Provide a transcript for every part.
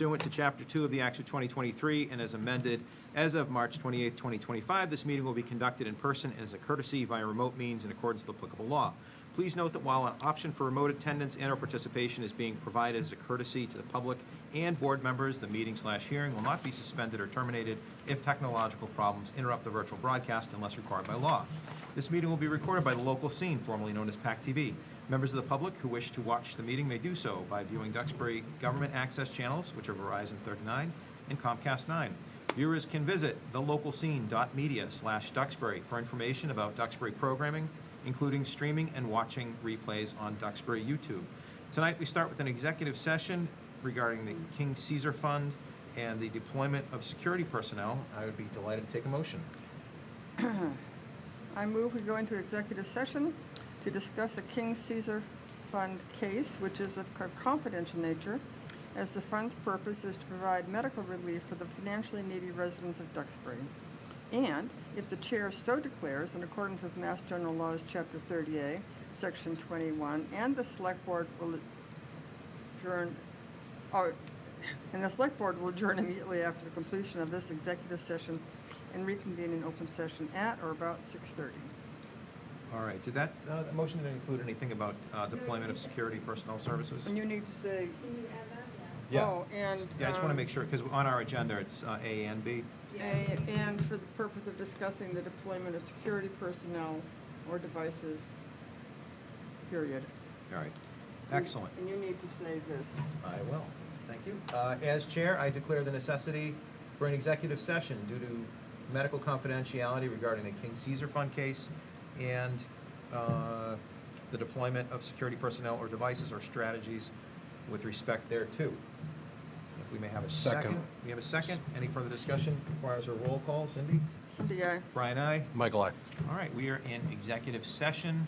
pursuant to Chapter 2 of the Acts of 2023 and as amended as of March 28, 2025. This meeting will be conducted in person and as a courtesy via remote means in accordance with applicable law. Please note that while an option for remote attendance and/or participation is being provided as a courtesy to the public and board members, the meeting/hearing will not be suspended or terminated if technological problems interrupt the virtual broadcast unless required by law. This meeting will be recorded by the local scene, formerly known as pac-tv. Members of the public who wish to watch the meeting may do so by viewing Duxbury government access channels, which are Verizon 39 and Comcast 9. Viewers can visit thelocalscene.media/Duxbury for information about Duxbury programming, including streaming and watching replays on Duxbury YouTube. Tonight we start with an executive session regarding the King Caesar Fund and the deployment of security personnel. I would be delighted to take a motion. I move we go into executive session to discuss the King Caesar Fund case, which is of confidential nature, as the fund's purpose is to provide medical relief for the financially needy residents of Duxbury. And if the chair so declares, in accordance with Mass General Laws, Chapter 30A, Section 21, and the Select Board will adjourn, immediately after the completion of this executive session and reconvene in open session at or about 6:30. All right. Did that motion didn't include anything about deployment of security personnel services? And you need to say. Can you add that? Yeah. Oh, and Yeah, I just want to make sure, because on our agenda it's A and B. and for the purpose of discussing the deployment of security personnel or devices, period. All right. Excellent. And you need to say this. I will. Thank you. As chair, I declare the necessity for an executive session due to medical confidentiality regarding the King Caesar Fund case and the deployment of security personnel or devices or strategies with respect thereto. If we may have a second. We have a second. Any further discussion? Requires a roll call. Cindy? Cindy, aye. Brian, aye. Michael, aye. All right. We are in executive session.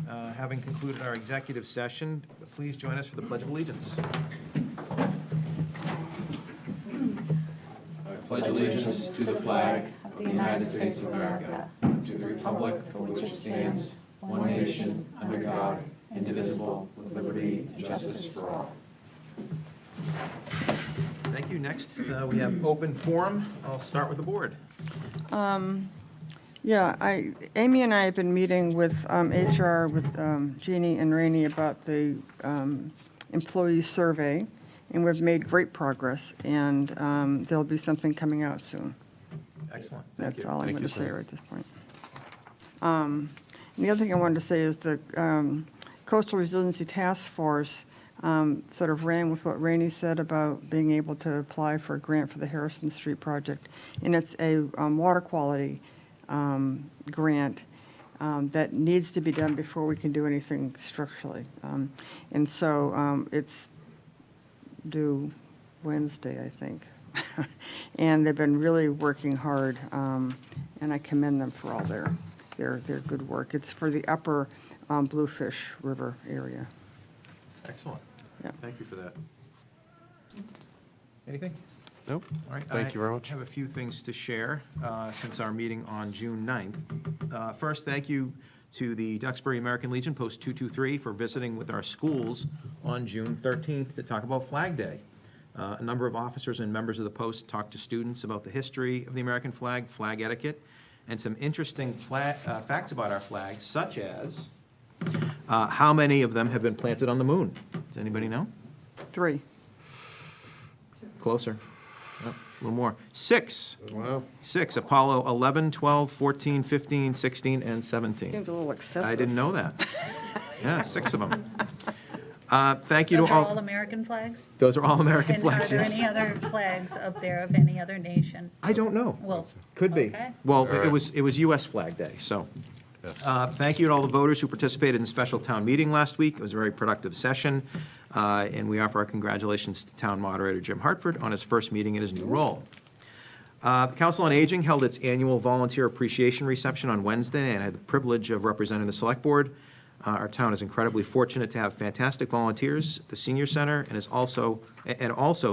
Having concluded our executive session, please join us for the Pledge of Allegiance. I pledge allegiance to the flag of the United States of America, and to the republic for which it stands, one nation, under God, indivisible, with liberty and justice for all. Thank you. Next, we have open forum. I'll start with the board. Amy and I have been meeting with HR, with Jeannie and Rainey about the employee survey, and we've made great progress, and there'll be something coming out soon. Excellent. Thank That's you. all I'm Thank going you, to say sir. right at this point. And the other thing I wanted to say is the Coastal Resiliency Task Force sort of ran with what Rainey said about being able to apply for a grant for the Harrison Street project. And it's a water quality grant that needs to be done before we can do anything structurally. And so it's due Wednesday, I think. And they've been really working hard, and I commend them for all their good work. It's for the upper Bluefish River area. Excellent. Yeah. Thank you for that. Anything? Nope. All right. Thank you very much. I have a few things to share since our meeting on June 9th. First, thank you to the Duxbury American Legion Post 223 for visiting with our schools on June 13th to talk about Flag Day. A number of officers and members of the Post talked to students about the history of the American flag, flag etiquette, and some interesting facts about our flag, such as how many of them have been planted on the moon. Does anybody know? 3. Closer. Oh, a little more. 6. Wow. 6. Apollo 11, 12, 14, 15, 16, and 17. Seems a little excessive. I didn't know that. Yeah, 6 of them. Thank you Those to are all. all American flags? Those are all American And flags. are there Yes. any other flags up there of any other nation? I don't know. Well, Could be. okay. Well, All right. it was U.S. Flag Day, so. Yes. Thank you to all the voters who participated in the special town meeting last week. It was a very productive session, and we offer our congratulations to Town Moderator Jim Hartford on his first meeting in his new role. The Council on Aging held its annual volunteer appreciation reception on Wednesday, and I had the privilege of representing the Select Board. Our town is incredibly fortunate to have fantastic volunteers at the Senior Center and is also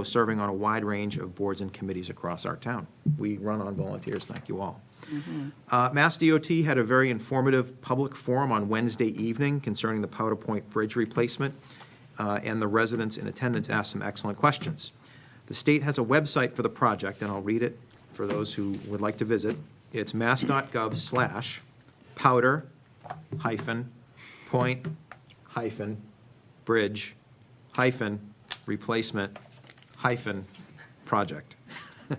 serving on a wide range of boards and committees across our town. We run on volunteers. Thank you all. Mass DOT had a very informative public forum on Wednesday evening concerning the Powder Point Bridge replacement, and the residents in attendance asked some excellent questions. The state has a website for the project, and I'll read it for those who would like to visit. It's mass.gov/powder-point-bridge-replacement-project.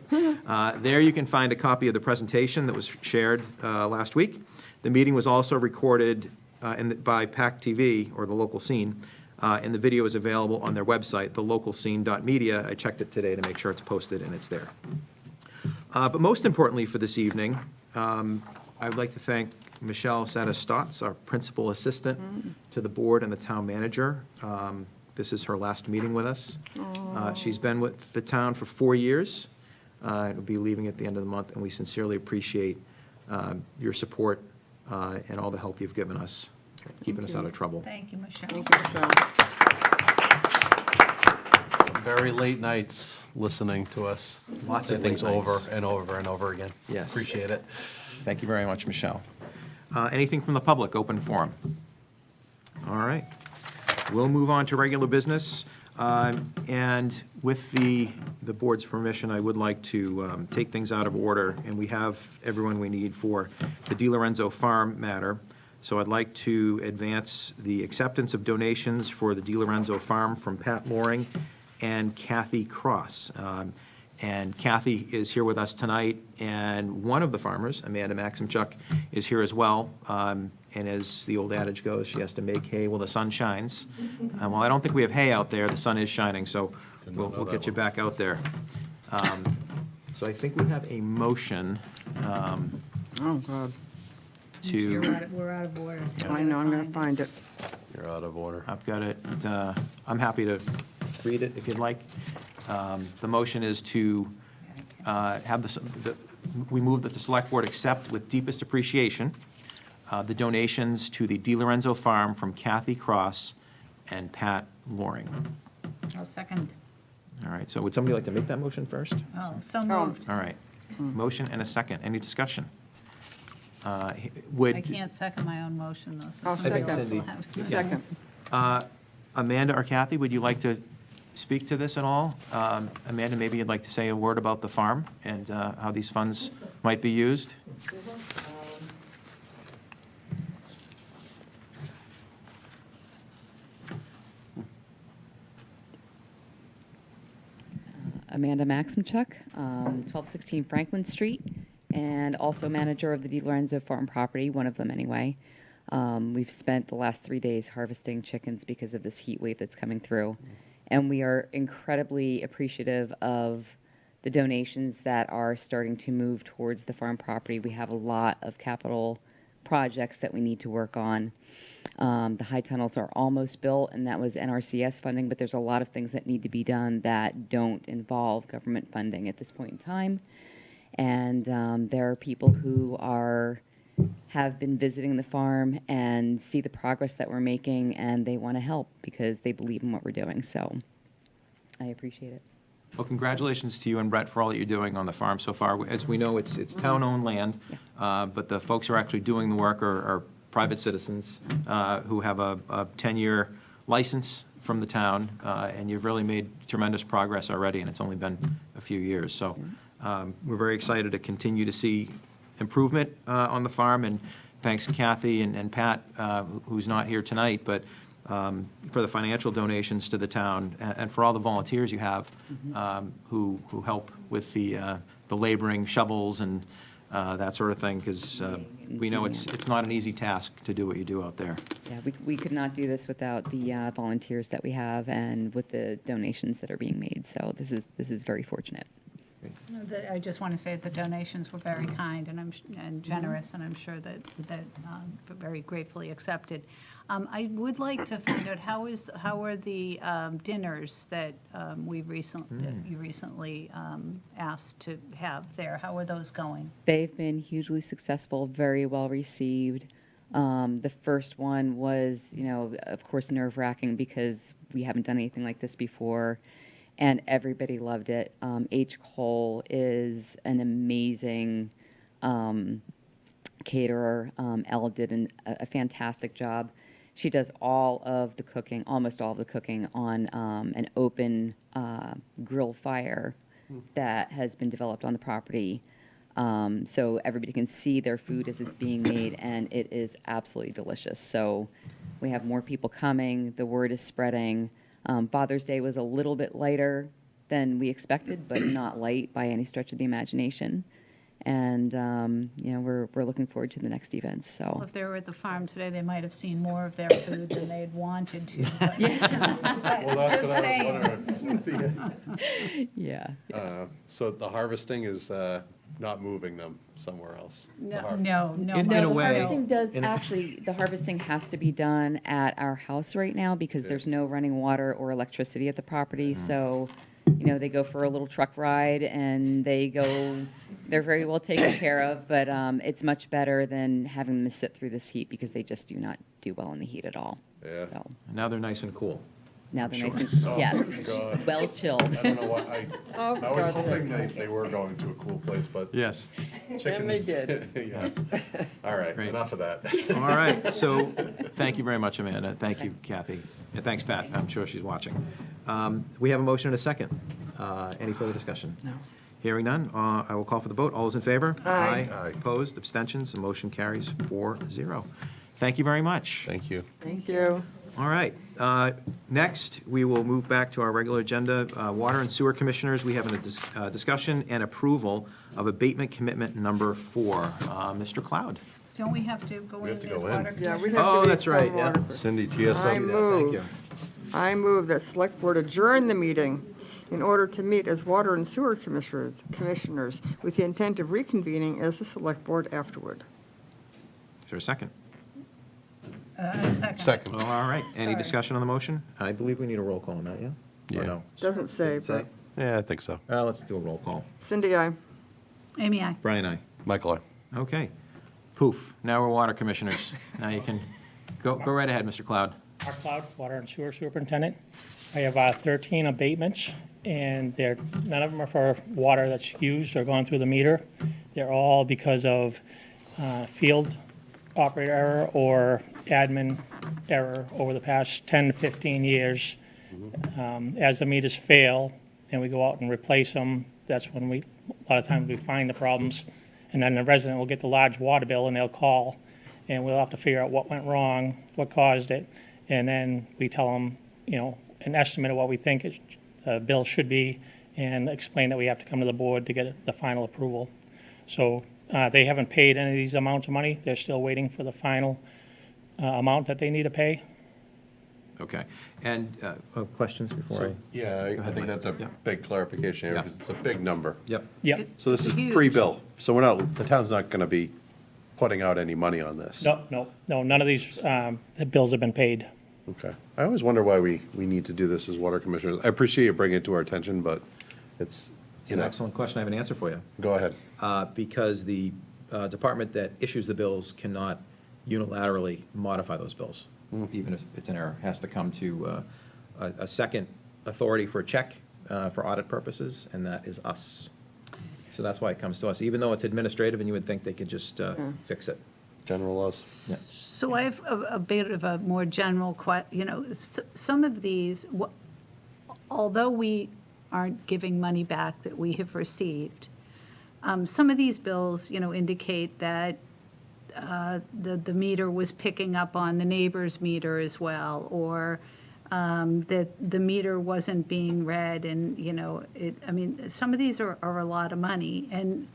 There you can find a copy of the presentation that was shared last week. The meeting was also recorded by PAC-TV, or the local scene, and the video is available on their website, thelocalscene.media. I checked it today to make sure it's posted, and it's there. But most importantly for this evening, I would like to thank Michelle Satis-Stotts, our principal assistant to the board and the town manager. This is her last meeting with us. She's been with the town for 4 years. And will be leaving at the end of the month, and we sincerely appreciate your support and all the help you've given us, keeping us out of trouble. Thank you, Michelle. Thank you, Michelle. Some very late nights listening to us. Lots say of things late over nights. and over and over again. Yes. Appreciate it. Thank you very much, Michelle. Anything from the public, open forum? All right. We'll move on to regular business. And with the board's permission, I would like to take things out of order, and we have everyone we need for the DiLorenzo Farm matter. So I'd like to advance the acceptance of donations for the DiLorenzo Farm from Pat Loring and Kathy Cross. And Kathy is here with us tonight, and one of the farmers, Amanda Maximchuk, is here as well. And as the old adage goes, she has to make hay while the sun shines. Well, I don't think we have hay out there. The sun is shining, so we'll get you back out there. So I think we have a motion Oh, God. to, We're out of order. so I know, I'm going to find it. You're out of order. I've got it, I'm happy to read it if you'd like. The motion is to have we move that the Select Board accept with deepest appreciation the donations to the DiLorenzo Farm from Kathy Cross and Pat Loring. I'll second. All right, so would somebody like to make that motion first? Oh, so moved. All right, motion and a second. Any discussion? I Would, can't second my own motion, though. so I'll somebody second. else will Cindy. have to. Yeah. Second. Amanda or Kathy, would you like to speak to this at all? Amanda, maybe you'd like to say a word about the farm and how these funds might be used? Amanda Maximchuk, 1216 Franklin Street, and also manager of the DiLorenzo Farm property, one of them anyway. We've spent the last 3 days harvesting chickens because of this heat wave that's coming through. And we are incredibly appreciative of the donations that are starting to move towards the farm property. We have a lot of capital projects that we need to work on. The high tunnels are almost built, and that was NRCS funding, but there's a lot of things that need to be done that don't involve government funding at this point in time. And there are people who have been visiting the farm and see the progress that we're making, and they want to help because they believe in what we're doing. So I appreciate it. Well, congratulations to you and Brett for all that you're doing on the farm so far. As we know, it's town-owned land, but the folks who are actually doing the work are private citizens who have a 10-year license from the town, and you've really made tremendous progress already, and it's only been a few years. So we're very excited to continue to see improvement on the farm, and thanks Kathy and Pat, who's not here tonight, but for the financial donations to the town, and for all the volunteers you have who help with the laboring, shovels, and that sort of thing, because we know it's not an easy task to do what you do out there. Yeah, we could not do this without the volunteers that we have and with the donations that are being made. So this is very fortunate. I just want to say the donations were very kind and generous, and I'm sure that very gratefully accepted. I would like to find out how are the dinners that that you recently asked to have there? How are those going? They've been hugely successful, very well received. The first one was, of course, nerve-wracking because we haven't done anything like this before. And everybody loved it. H. Cole is an amazing caterer. Elle did a fantastic job. She does all of the cooking, almost all of the cooking, on an open grill fire that has been developed on the property. So everybody can see their food as it's being made, and it is absolutely delicious. So we have more people coming. The word is spreading. Father's Day was a little bit lighter than we expected, but not light by any stretch of the imagination. And we're looking forward to the next events. Well, So if they were at the farm today, they might have seen more of their food than they'd wanted to. But Well, that's what I was saying. wondering. yeah. So the harvesting is not moving them somewhere else? The har- No. In No, a the way- harvesting does in a- actually, the harvesting has to be done at our house right now because Yeah. there's no running water or electricity at the property. So, they go for a little truck ride and they're very well taken care of, but it's much better than having them sit through this heat because they just do not do well in the heat at all. Yeah. So Now they're nice and cool. now they're nice and, Oh, yes, God. well chilled. I don't know what, I Oh, was God's hoping sake. they were going to a cool place, but Yes. chickens. And they did. Yeah. All right, Great. enough of that. All right, so thank you very much, Amanda. Thank you, Kathy. And thanks, Pat. I'm sure she's watching. We have a motion and a second. Any further discussion? No. Hearing none, I will call for the vote. All those in favor? Aye. Aye. Opposed, abstentions, the motion carries 4-0. Thank you very much. Thank you. Thank you. All right, next, we will move back to our regular agenda. Water and Sewer Commissioners, we have a discussion and approval of abatement commitment number 4. Mr. Cloud. Don't we have to go We in have to as go in. water Yeah, we commissioner? have to Oh, read that's right, some yeah. water first. Cindy, do you have I something? move. Thank you. I move that Select Board adjourn the meeting in order to meet as Water and Sewer Commissioners with the intent of reconvening as the Select Board afterward. Is there a second? Second. Second. Well, all right, any Sorry. discussion on the motion? I believe we need a roll call on that, yeah? Or Yeah. no? Doesn't say, Does it but Yeah, I think so. Let's do a roll call. Cindy, I. Amy, aye. Brian, aye. Michael, Okay. Poof, now we're water commissioners. Now you can, go right ahead, Mr. Cloud. Mark Cloud, Water and Sewer Superintendent. I have 13 abatements, and none of them are for water that's used or gone through the meter. They're all because of field operator error or admin error over the past 10 to 15 years. As the meters fail and we go out and replace them, that's when a lot of times we find the problems. And then the resident will get the large water bill and they'll call, and we'll have to figure out what went wrong, what caused it. And then we tell them, an estimate of what we think the bill should be, and explain that we have to come to the board to get the final approval. So they haven't paid any of these amounts of money. They're still waiting for the final amount that they need to pay. Okay. And questions before Yeah, I ahead, think Mike. that's a Yeah. big clarification here, Yeah. because it's a big number. Yep. Yep. So this is huge. pre-bill, so the town's not gonna be putting out any money on this. No, none of these the bills have been paid. Okay. I always wonder why we need to do this as water commissioners. I appreciate you bringing it to our attention, but it's, It's an excellent question. I have an answer for you. go ahead. Because the department that issues the bills cannot unilaterally modify those bills, even if it's an error. It has to come to a second authority for a check for audit purposes, and that is us. So that's why it comes to us, even though it's administrative and you would think they could just fix it. General laws. Yeah. So I have a bit of a more general some of these, although we aren't giving money back that we have received, some of these bills, indicate that the meter was picking up on the neighbor's meter as well, or that the meter wasn't being read, and, some of these are a lot of money. And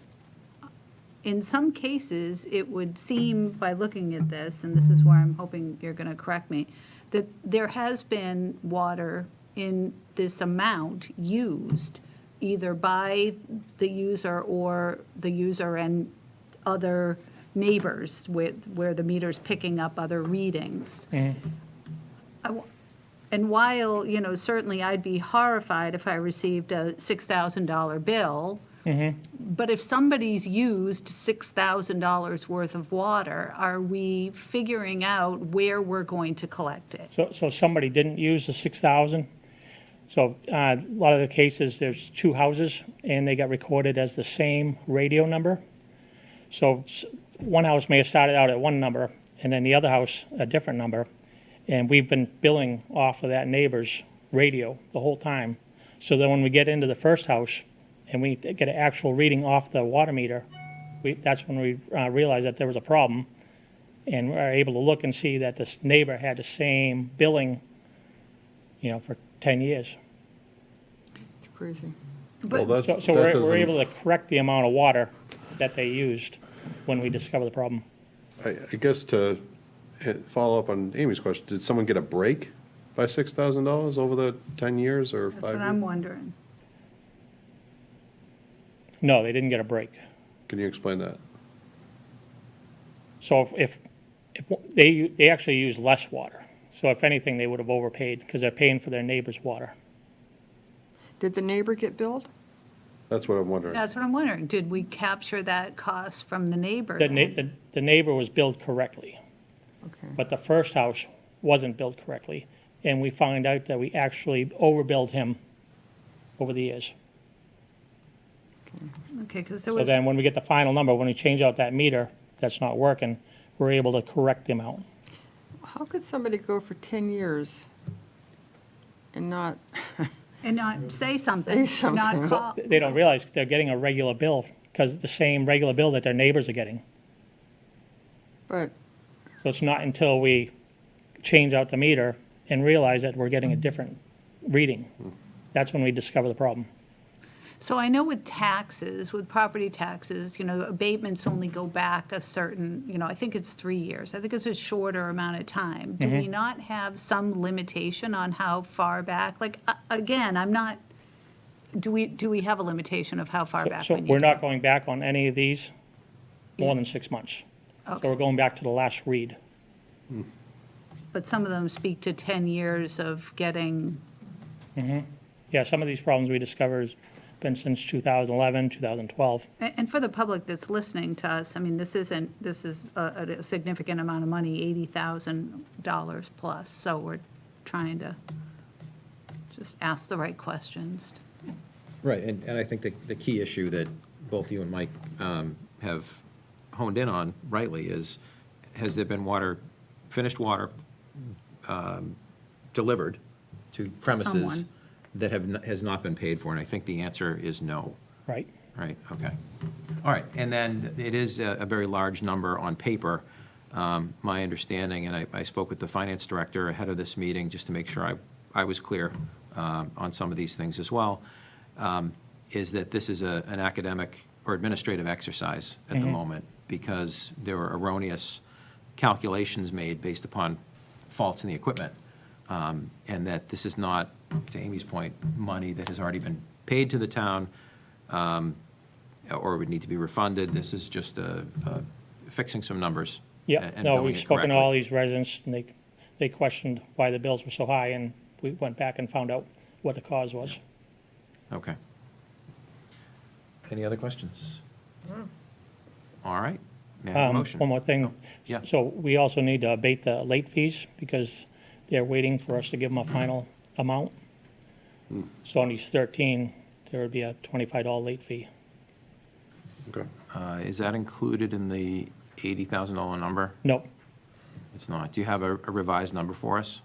in some cases, it would seem, by looking at this, and this is where I'm hoping you're going to correct me, that there has been water in this amount used either by the user or the user and other neighbors where the meter's picking up other readings. And while, certainly I'd be horrified if I received a $6,000 bill, but if somebody's used $6,000 worth of water, are we figuring out where we're going to collect it? So somebody didn't use the 6,000. So a lot of the cases, there's two houses, and they got recorded as the same radio number. So one house may have started out at one number, and then the other house a different number. And we've been billing off of that neighbor's radio the whole time. So then when we get into the first house and we get an actual reading off the water meter, that's when we realize that there was a problem. And we're able to look and see that this neighbor had the same billing, for 10 years. It's crazy. Well, But So we're able to correct the amount of water that they used when we discover the problem. I guess to follow up on Amy's question, did someone get a break by $6,000 over the 10 years or 5 that's years? what I'm wondering. No, they didn't get a break. Can you explain that? So if they actually use less water. So if anything, they would have overpaid because they're paying for their neighbor's water. Did the neighbor get billed? That's what I'm wondering. That's what I'm wondering. Did we capture that cost from the neighbor? The neighbor was billed correctly, Okay. but the first house wasn't billed correctly. And we found out that we actually overbilled him over the years. Okay, because there So was, then when we get the final number, when we change out that meter that's not working, we're able to correct the amount. How could somebody go for 10 years and not, and not say something, Say not something. call. They don't realize they're getting a regular bill because the same regular bill that their neighbors are getting. but, So it's not until we change out the meter and realize that we're getting a different reading. That's when we discover the problem. So I know with taxes, with property taxes, abatements only go back a certain, I think it's 3 years. I think it's a shorter amount of time. Do we not have some limitation on how far back? Like, again, do we have a limitation of how far back So we need? we're not going back on any of these more than 6 months. So Okay. we're going back to the last read. But some of them speak to 10 years of getting, Yeah, some of these problems we discover is been since 2011, 2012. And for the public that's listening to us, I mean, this is a significant amount of money, $80,000 plus, so we're trying to just ask the right questions. Right, and I think the key issue that both you and Mike have honed in on rightly is, has there been finished water delivered to premises someone. that has not been paid for? And I think the answer is no. Right. Right, okay. All right, and then it is a very large number on paper. My understanding, and I spoke with the finance director ahead of this meeting just to make sure I was clear on some of these things as well, is that this is an academic or administrative exercise at the moment, because there were erroneous calculations made based upon faults in the equipment, and that this is not, to Amy's point, money that has already been paid to the town or would need to be refunded. This is just fixing some numbers. Yeah, and no, billing we've it spoken to correctly. all these residents, and they questioned why the bills were so high, and we went back and found out what the cause was. Okay. Any other questions? All right. May I have a motion? One more thing. yeah. So we also need to abate the late fees, because they're waiting for us to give them a final amount. So on these 13, there would be a $25 late fee. Okay. Is that included in the $80,000 number? Nope. It's not. Do you have a revised number for us?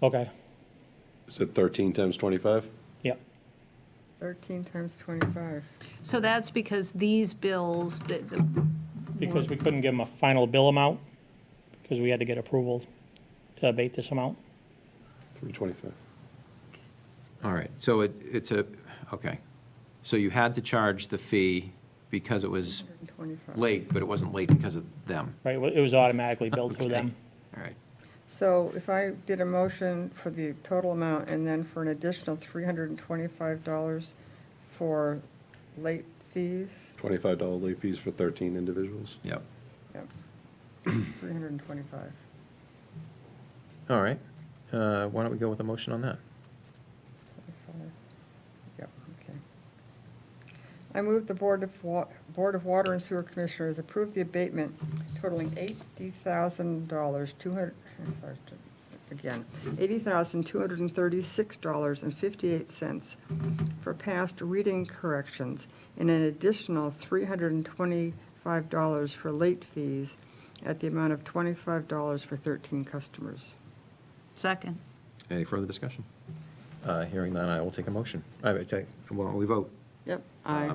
Okay, Is it 13 times 25? yep. 13 times 25. So that's because these bills, Because we couldn't give them a final bill amount, because we had to get approval to abate this amount. 325. All right. So okay. So you had to charge the fee because it was 125. late, but it wasn't late because of them. Right, it was automatically billed through Okay. them. All right. So if I did a motion for the total amount and then for an additional $325 for late fees, $25 late fees for 13 individuals. Yep. yep, 325. All right. Why don't we go with a motion on that? 25. Yep, okay. I move the Board of Water and Sewer Commissioners approve the abatement totaling $80,000, $80,236.58 for past reading corrections and an additional $325 for late fees at the amount of $25 for 13 customers. second. Any further discussion? Hearing none, I will take a motion. Well, we vote. Yep, aye.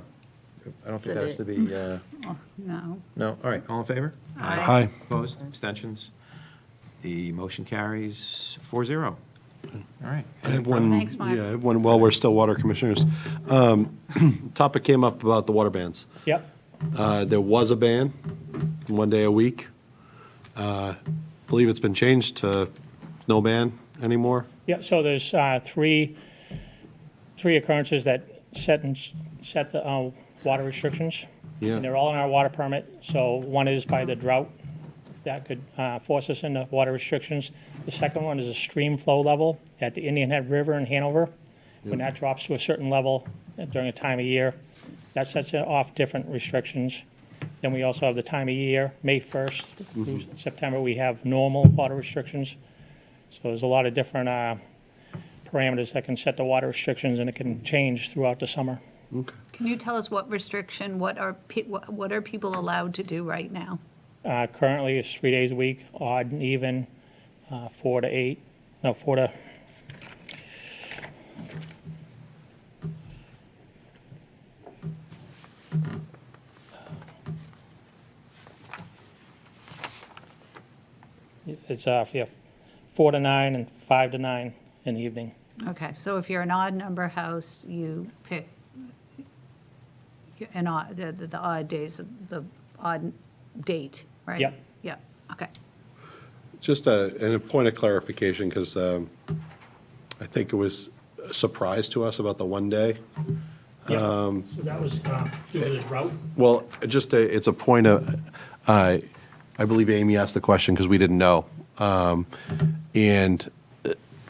I don't think that has to be, Oh, no. no. All right. All in favor? Aye. Opposed? Abstentions? The motion carries 4-0. All right. I have one. Thanks, Mark. Yeah, I have one. While we're still water commissioners, topic came up about the water bans. Yep, There was a ban, 1 day a week. Believe it's been changed to no ban anymore. yep, so there's three occurrences that set the water restrictions. Yeah. And they're all in our water permit. So one is by the drought, that could force us into water restrictions. The second one is a stream flow level at the Indian Head River in Hanover. When that drops to a certain level during a time of year, that sets off different restrictions. Then we also have the time of year, May 1st through September, we have normal water restrictions. So there's a lot of different parameters that can set the water restrictions, and it can change throughout the summer. Okay. Can you tell us what restriction, what are people allowed to do right now? Currently, it's 3 days a week, odd and even, 4 to 8, no, 4 to, it's, yeah, 4 to 9 and 5 to 9 in the evening. Okay, so if you're an odd number house, you pick the odd days, the odd date, right? Yep. Yep, okay. Just a point of clarification, because I think it was a surprise to us about the 1 day. So that was due to the drought? Well, it's a point of, I believe Amy asked the question because we didn't know. And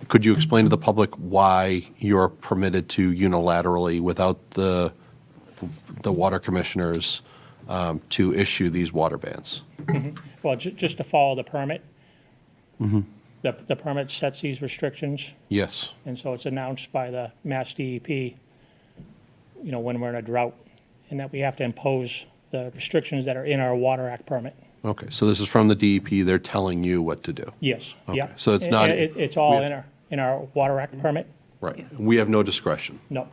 could you explain to the public why you're permitted to unilaterally, without the water commissioners, to issue these water bans? Well, just to follow the permit. The permit sets these restrictions, Yes. and so it's announced by the Mass DEP, when we're in a drought, and that we have to impose the restrictions that are in our Water Act permit. Okay, so this is from the DEP. They're telling you what to do. Yes, Okay, yeah. so it's not- It's all in our Water Act permit? Right. We have no discretion. No.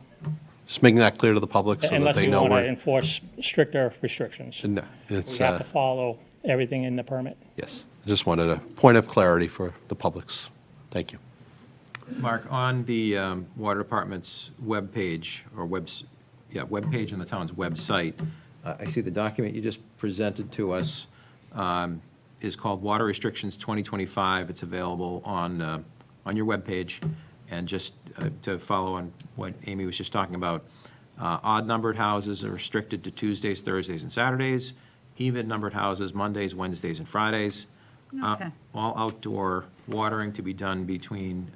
Just making that clear to the public so that Unless they we know want to where. enforce stricter restrictions. No, We it's, have to follow everything in the permit. yes. I just wanted a point of clarity for the public's. Thank you. Mark, on the Water Department's webpage, or webpage on the town's website, I see the document you just presented to us is called Water Restrictions 2025. It's available on your webpage. And just to follow on what Amy was just talking about, odd-numbered houses are restricted to Tuesdays, Thursdays, and Saturdays. Even-numbered houses, Mondays, Wednesdays, and Fridays. Okay. All outdoor watering to be done between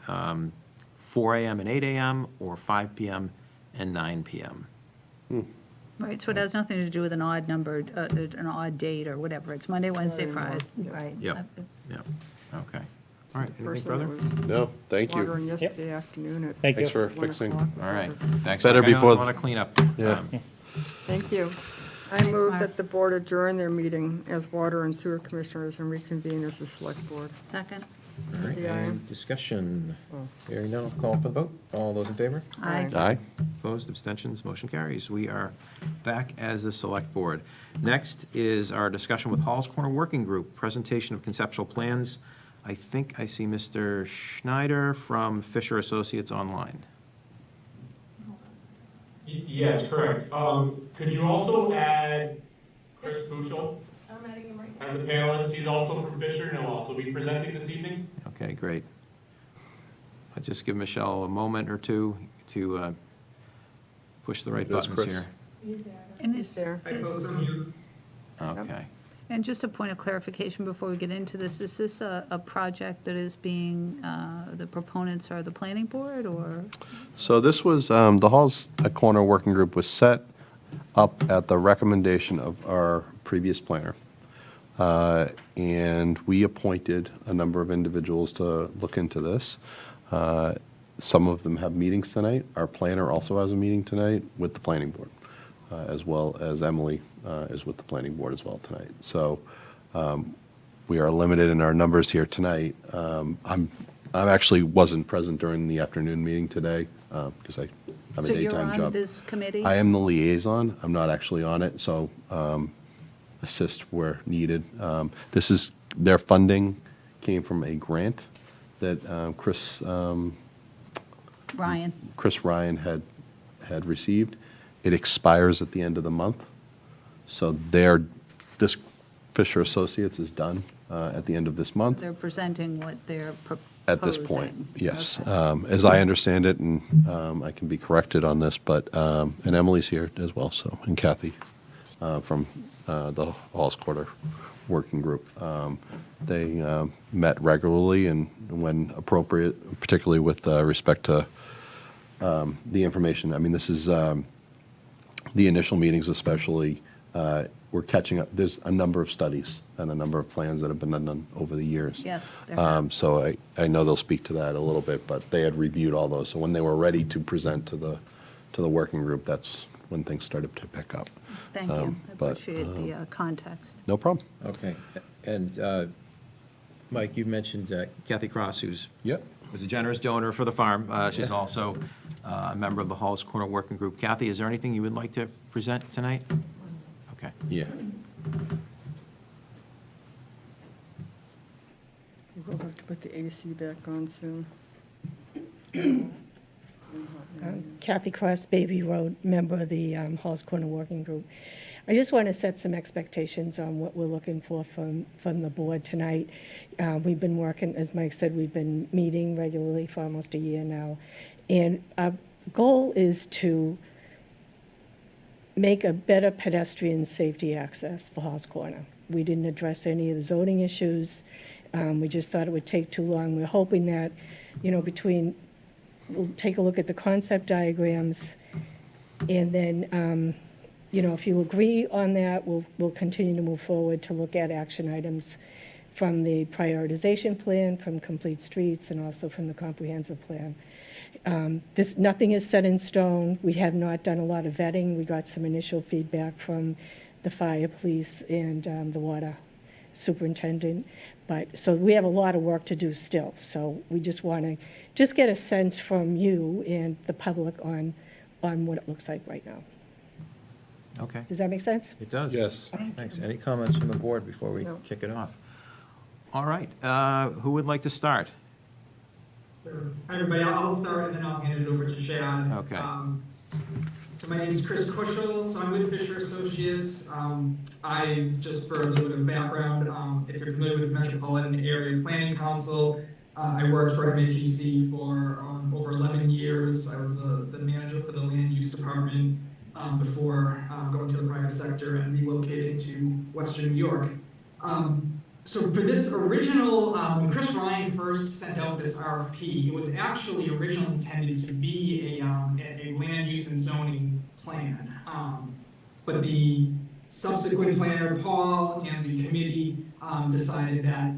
4 a.m. and 8 a.m. or 5 p.m. and 9 p.m. Right, so it has nothing to do with an odd numbered, an odd date or whatever. It's Monday, Wednesday, Friday, right? Yep. Yeah, okay. All right, anything Person further? that was No, thank you. watering yesterday afternoon at Thank you. Thanks for 1 fixing. o'clock. All right, thanks. Better Mark. I know before- there's a lot of cleanup. Yeah. Thank you. I move Mark. that the board adjourn their meeting as water and sewer commissioners and reconvene as the select board. Second? All right, Yeah. any discussion? Oh. Hearing none, I'll call for the vote. All those in favor? Aye. Aye. Opposed, abstentions, motion carries. We are back as the Select Board. Next is our discussion with Hall's Corner Working Group, presentation of conceptual plans. I think I see Mr. Schneider from Fisher Associates online. Yes, correct. Could you also add Chris Kuschel as a panelist? He's also from Fisher and he'll also be presenting this evening. Okay, great. I'll just give Michelle a moment or two to push the right There's buttons Chris. here. And He's there. Okay. And just a point of clarification before we get into this, is this a project that is being, the proponents are the planning board, or? So this was, the Halls Corner Working Group was set up at the recommendation of our previous planner. And we appointed a number of individuals to look into this. Some of them have meetings tonight. Our planner also has a meeting tonight with the planning board, as well as Emily is with the planning board as well tonight. So we are limited in our numbers here tonight. I actually wasn't present during the afternoon meeting today because I have a So you're daytime on job. this committee? I am the liaison. I'm not actually on it, so assist where needed. This is, their funding came from a grant that Chris Ryan? had received. It expires at the end of the month. So this Fisher Associates is done at the end of this month. They're presenting what they're proposing? At this point, yes. Okay. As I understand it, and I can be corrected on this, but, and Emily's here as well, so, and Kathy from the Halls Quarter Working Group. They met regularly and when appropriate, particularly with respect to the information. I mean, this is, the initial meetings especially, we're catching up. There's a number of studies and a number of plans that have been done over the years. Yes, there have. So I know they'll speak to that a little bit, but they had reviewed all those. So when they were ready to present to the working group, that's when things started to pick up. Thank you. I but, appreciate the context. No problem. Okay. And Mike, you mentioned Kathy Cross, who's Yep. was a generous donor for the farm. She's also a member of the Halls Corner Working Group. Kathy, is there anything you would like to present tonight? Okay. Yeah. We'll have to put the AC back on soon. Kathy Cross, Baby Road, member of the Halls Corner Working Group. I just want to set some expectations on what we're looking for from the board tonight. We've been working, as Mike said, we've been meeting regularly for almost a year now. And our goal is to make a better pedestrian safety access for Halls Corner. We didn't address any of the zoning issues. We just thought it would take too long. We're hoping that we'll take a look at the concept diagrams, and then, if you agree on that, we'll continue to move forward to look at action items from the prioritization plan, from Complete Streets, and also from the comprehensive plan. Nothing is set in stone. We have not done a lot of vetting. We got some initial feedback from the fire, police, and the water superintendent. So we have a lot of work to do still. So we just want to get a sense from you and the public on what it looks like right now. Okay, Does that make sense? it does. Yes. Thanks. Any comments from the board before we No. kick it off? All right, who would like to start? Hi, everybody. I'll start and then I'll hand it over to Chad. Okay. So my name is Chris Kushel, so I'm with Fisher Associates. Just for a little bit of background, if you're familiar with Metropolitan Area Planning Council, I worked for MAPC for over 11 years. I was the manager for the land use department before going to the private sector and relocating to Western New York. So for this original, when Chris Ryan first sent out this RFP, it was actually originally intended to be a land use and zoning plan. But the subsequent planner, Paul, and the committee decided that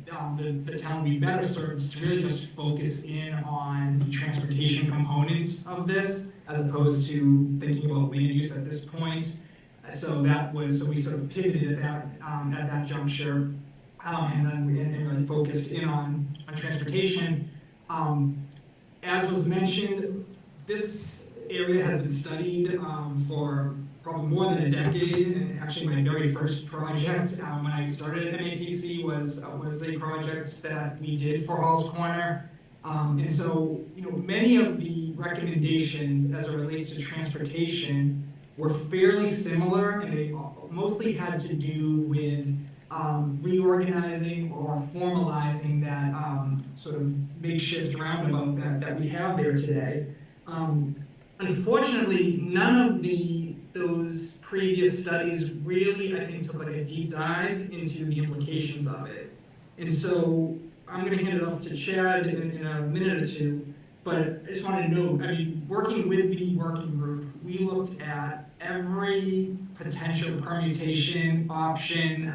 the town would be better served to really just focus in on the transportation component of this, as opposed to thinking about land use at this point. So we sort of pivoted at that juncture, and then we really focused in on transportation. As was mentioned, this area has been studied for probably more than a decade, and actually my very first project when I started at MAPC was a project that we did for Hall's Corner. And so, many of the recommendations as it relates to transportation were fairly similar, and they mostly had to do with reorganizing or formalizing that sort of makeshift roundabout that we have there today. Unfortunately, none of those previous studies really, I think, took like a deep dive into the implications of it. And so I'm going to hand it off to Chad in a minute or two. But I just want to note, working with the working group, we looked at every potential permutation option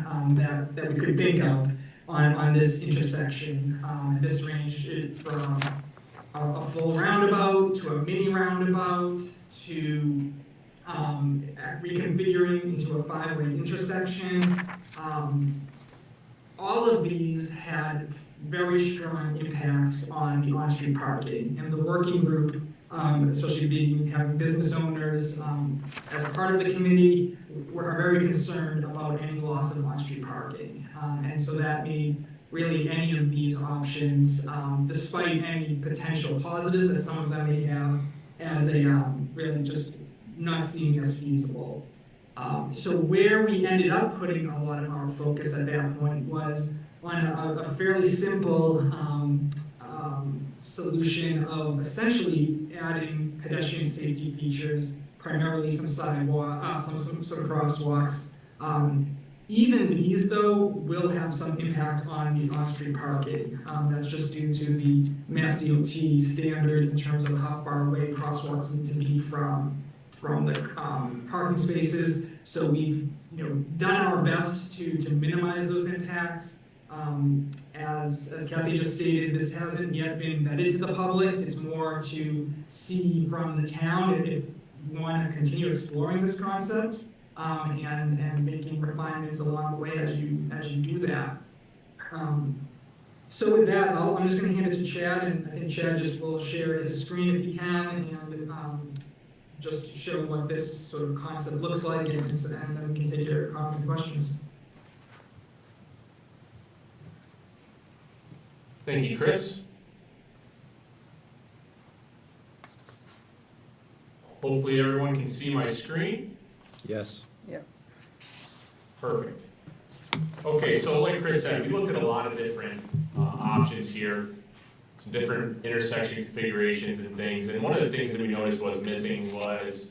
that we could think of on this intersection. This ranged from a full roundabout to a mini roundabout to reconfiguring into a 5-way intersection. All of these had very strong impacts on the on-street parking, and the working group, especially having business owners as part of the committee, were very concerned about any loss of on-street parking, and so that made really any of these options, despite any potential positives that some of them may have, as really just not seen as feasible. So where we ended up putting a lot of our focus at that point was on a fairly simple solution of essentially adding pedestrian safety features, primarily some sidewalk, some sort of crosswalks. Even these, though, will have some impact on the on-street parking. That's just due to the Mass DOT standards in terms of how far away crosswalks need to be from the parking spaces. So we've done our best to minimize those impacts. As Kathy just stated, this hasn't yet been vetted to the public. It's more to see from the town if we want to continue exploring this concept and making refinements along the way as you do that. So with that, I'm just going to hand it to Chad, and I think Chad just will share his screen if he can, and just show what this sort of concept looks like, and then we can take your comments and questions. Thank you, Chris. Hopefully everyone can see my screen. Yes. Yeah. Perfect. Okay, so like Chris said, we looked at a lot of different options here, some different intersection configurations and things. And one of the things that we noticed was missing was,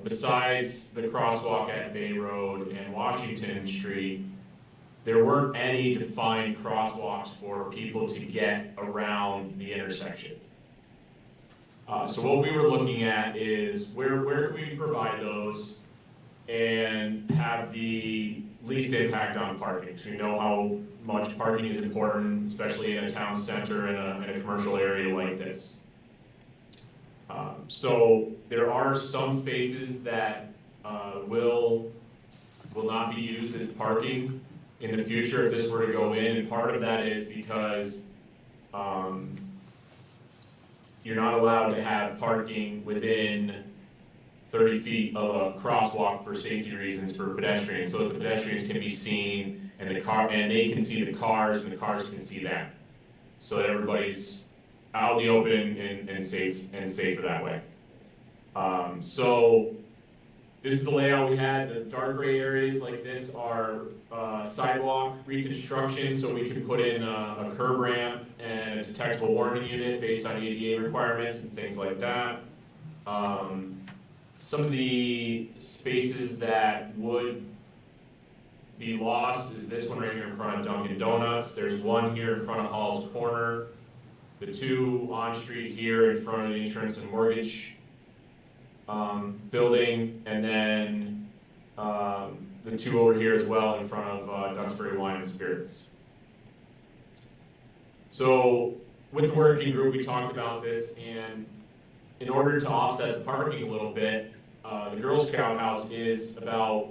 besides the crosswalk at Bay Road and Washington Street, there weren't any defined crosswalks for people to get around the intersection. So what we were looking at is where can we provide those and have the least impact on parking. So we know how much parking is important, especially in a town center and a commercial area like this. So there are some spaces that will not be used as parking in the future if this were to go in, and part of that is because you're not allowed to have parking within 30 feet of a crosswalk for safety reasons for pedestrians, so that the pedestrians can be seen and they can see the cars and the cars can see them, so that everybody's out in the open and safer that way. So this is the layout we had. The dark gray areas like this are sidewalk reconstruction, so we can put in a curb ramp and a detectable warning unit based on ADA requirements and things like that. Some of the spaces that would be lost is this one right here in front of Dunkin' Donuts. There's one here in front of Hall's Corner. The two on street here in front of the insurance and mortgage building, and then the two over here as well in front of Duxbury Wine and Spirits. So with the working group, we talked about this, and in order to offset the parking a little bit, the Girl Scout house is about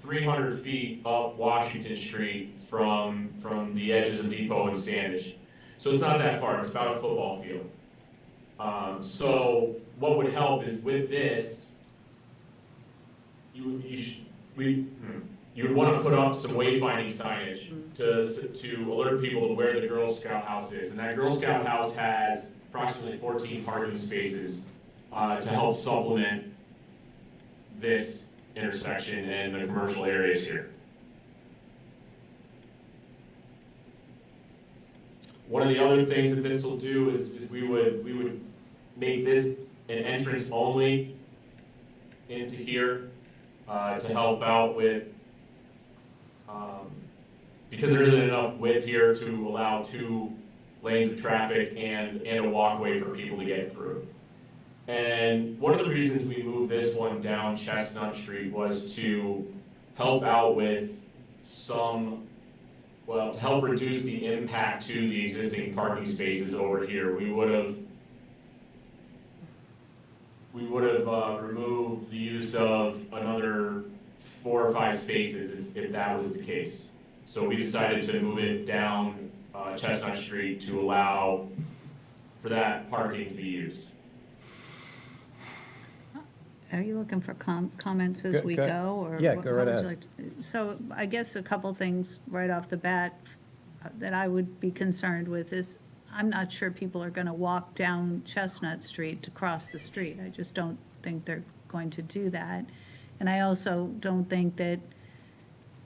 300 feet up Washington Street from the edges of Depot and Standish. So it's not that far, it's about a football field. So what would help is with this, you would want to put up some wayfinding signage to alert people to where the Girl Scout house is. And that Girl Scout house has approximately 14 parking spaces to help supplement this intersection and the commercial areas here. One of the other things that this will do is we would make this an entrance only into here to help out with, because there isn't enough width here to allow 2 lanes of traffic and a walkway for people to get through. And one of the reasons we moved this one down Chestnut Street was to help out with to help reduce the impact to the existing parking spaces over here. We would have removed the use of another 4 or 5 spaces if that was the case. So we decided to move it down Chestnut Street to allow for that parking to be used. Are you looking for comments as we go? Or yeah, what- go how right would you ahead. like to- So I guess a couple things right off the bat that I would be concerned with is, I'm not sure people are going to walk down Chestnut Street to cross the street. I just don't think they're going to do that. And I also don't think that,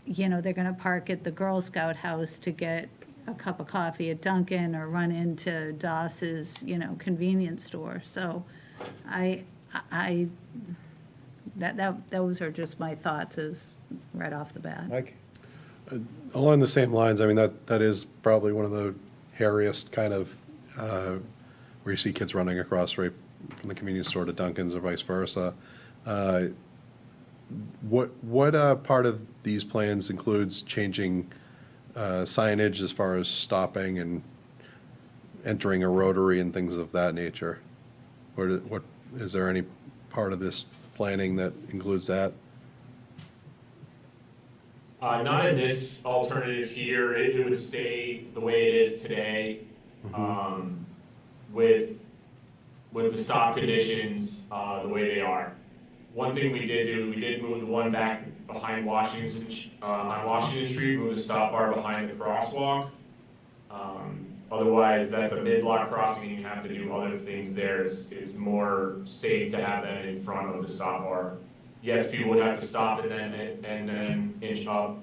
they're going to park at the Girl Scout house to get a cup of coffee at Dunkin' or run into Doss's, convenience store. So those are just my thoughts as right off the bat. Mike? Along the same lines, I mean, that is probably one of the hairiest kind of, where you see kids running across right from the convenience store to Dunkin's or vice versa. What part of these plans includes changing signage as far as stopping and entering a rotary and things of that nature? What is there any part of this planning that includes that? Not in this alternative here. It would stay the way it is today, with the stop conditions the way they are. One thing we did do, we did move the one back behind Washington on Washington Street, move the stop bar behind the crosswalk. Otherwise, that's a mid-block crossing, and you have to do other things there. It's more safe to have them in front of the stop bar. Yes, people would have to stop and then inch up,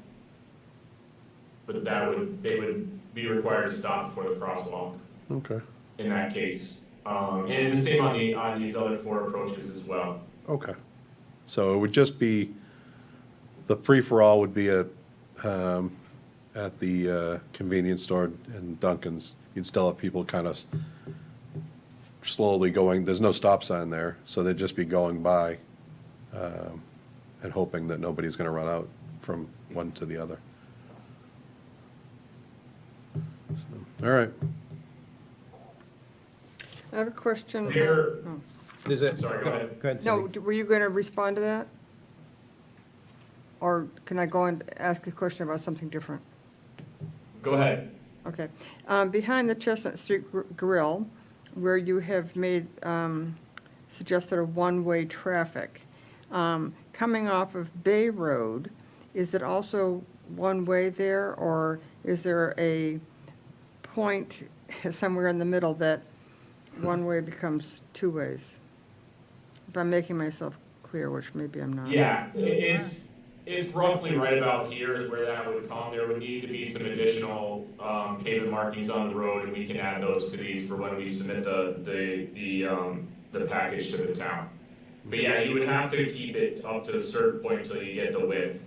but they would be required to stop before the crosswalk. Okay. In that case, and the same on these other 4 approaches as well. Okay. So it would just be, the free-for-all would be at the convenience store and Dunkin's, you'd still have people kind of slowly going, there's no stop sign there, so they'd just be going by and hoping that nobody's going to run out from one to the other. So, all right. I have a question. Mayor, Is it? Sorry, go ahead. Go ahead, No, Cindy. were you going to respond to that? Or can I go and ask a question about something different? Go ahead. Okay. Behind the Chestnut Street Grill, where you have made, suggested a one-way traffic, coming off of Bay Road, is it also one-way there, or is there a point somewhere in the middle that one-way becomes two ways? If I'm making myself clear, which maybe I'm not. Yeah, it's roughly right about here is where that would come. There would need to be some additional pavement markings on the road, and we can add those to these for when we submit the package to the town. But yeah, you would have to keep it up to a certain point until you get the width,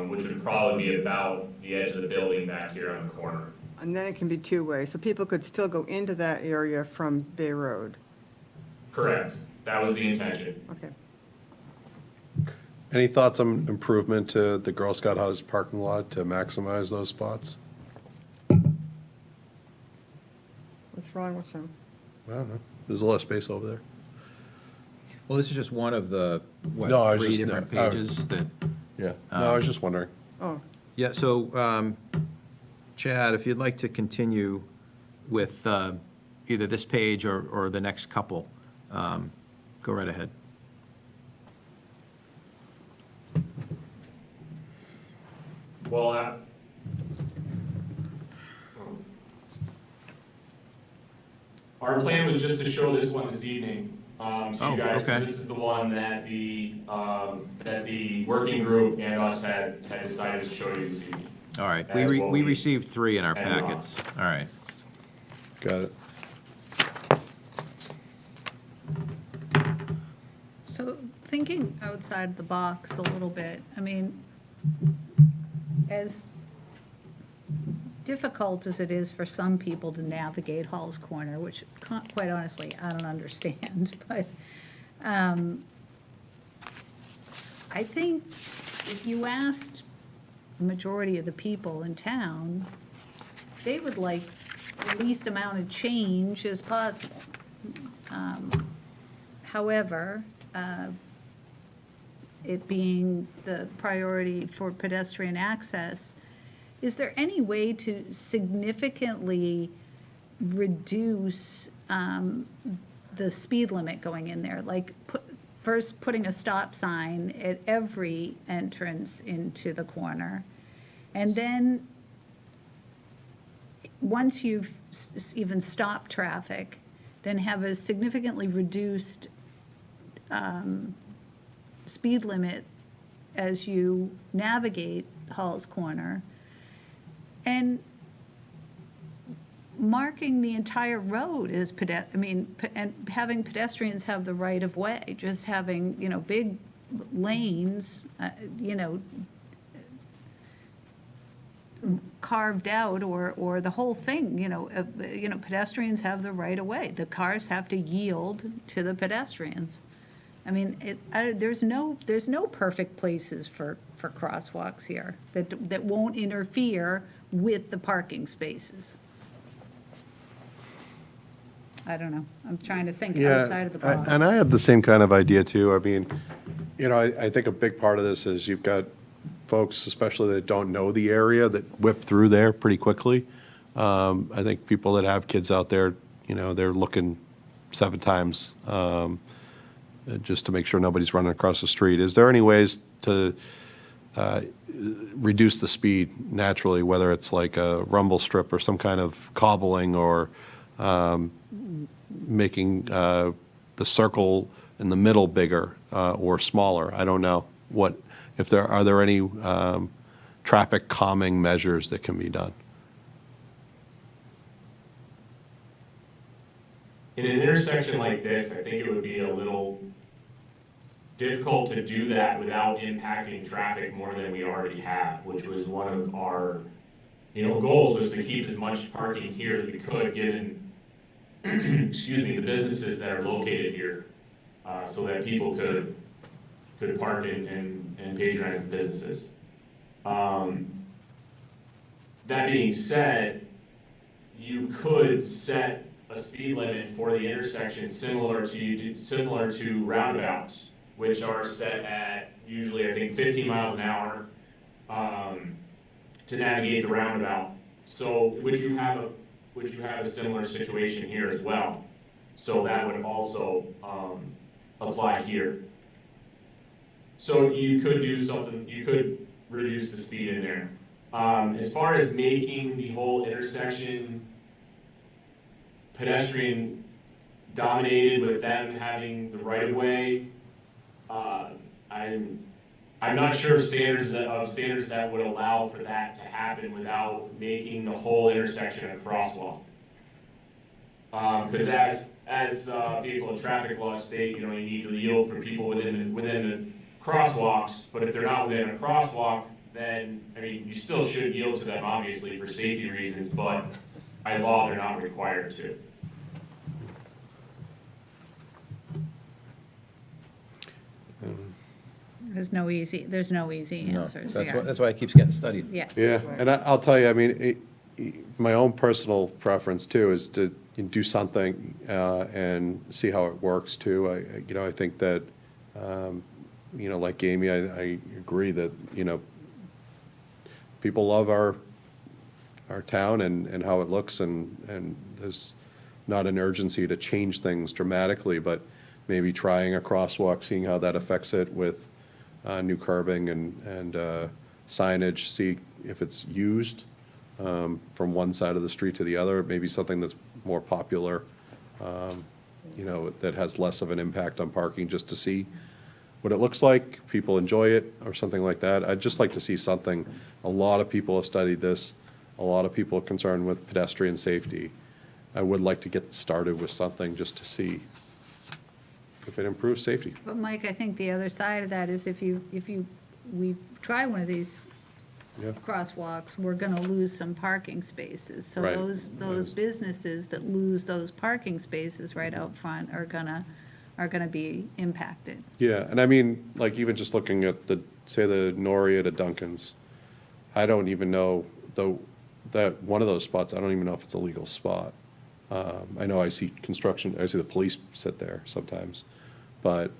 which would probably be about the edge of the building back here on the corner. And then it can be two-way, so people could still go into that area from Bay Road. Correct. That was the intention. Okay. Any thoughts on improvement to the Girl Scout House parking lot to maximize those spots? What's wrong with them? I don't know. There's a lot of space over there. Well, this is just one of the, what, No, I was 3 just- different no, I- pages that, Yeah. No, I was just wondering. Oh, yeah, so, Chad, if you'd like to continue with either this page or the next couple, go right ahead. Well, our plan was just to show this one this evening to Oh, you guys, okay. because this is the one that the working group and us had decided to show you this evening. All right, As what we we received 3 in our had on. packets. All right. Got it. So thinking outside the box a little bit, I mean, as difficult as it is for some people to navigate Hall's Corner, which quite honestly, I don't understand, but I think if you asked the majority of the people in town, they would like the least amount of change as possible. However, it being the priority for pedestrian access, is there any way to significantly reduce the speed limit going in there? Like first putting a stop sign at every entrance into the corner, and then once you've even stopped traffic, then have a significantly reduced speed limit as you navigate Hall's Corner, and marking the entire road as and having pedestrians have the right of way, just having, big lanes, carved out, or the whole thing, pedestrians have the right of way. The cars have to yield to the pedestrians. I mean, there's no perfect places for crosswalks here that won't interfere with the parking spaces. I don't know. I'm trying to think outside of the box. And I had the same kind of idea too. I mean, I think a big part of this is you've got folks, especially that don't know the area, that whip through there pretty quickly. I think people that have kids out there, they're looking 7 times just to make sure nobody's running across the street. Is there any ways to reduce the speed naturally, whether it's like a rumble strip or some kind of cobbling, or making the circle in the middle bigger or smaller? I don't know if are there any traffic calming measures that can be done? In an intersection like this, I think it would be a little difficult to do that without impacting traffic more than we already have, which was one of our goals was to keep as much parking here as we could, given, excuse me, the businesses that are located here, so that people could park and patronize the businesses. That being said, you could set a speed limit for the intersection similar to roundabouts, which are set at usually, I think, 15 miles an hour to navigate the roundabout. So would you have a similar situation here as well? So that would also apply here. So you could do something. You could reduce the speed in there. As far as making the whole intersection pedestrian dominated with them having the right of way, I'm not sure of standards that would allow for that to happen without making the whole intersection a crosswalk. Because as vehicle and traffic laws state, you need to yield for people within the crosswalks. But if they're not within a crosswalk, then you still should yield to them, obviously, for safety reasons. But by law, they're not required to. There's no easy answers here. That's why it keeps getting studied. Yeah. Yeah, and I'll tell you, my own personal preference too is to do something and see how it works too. I think that, like Amy, I agree that, people love our town and how it looks, and there's not an urgency to change things dramatically, but maybe trying a crosswalk, seeing how that affects it with new curbing and signage, see if it's used from one side of the street to the other, maybe something that's more popular, that has less of an impact on parking, just to see what it looks like, people enjoy it, or something like that. I'd just like to see something. A lot of people have studied this. A lot of people are concerned with pedestrian safety. I would like to get started with something just to see if it improves safety. But Mike, I think the other side of that is if we try one of these Yeah. crosswalks, we're gonna lose some parking spaces. So Right. those businesses that lose those parking spaces right out front are gonna be impacted. Yeah, and like even just looking at the Noria to Duncan's, I don't even know, that one of those spots, I don't even know if it's a legal spot. I know I see the police sit there sometimes, but,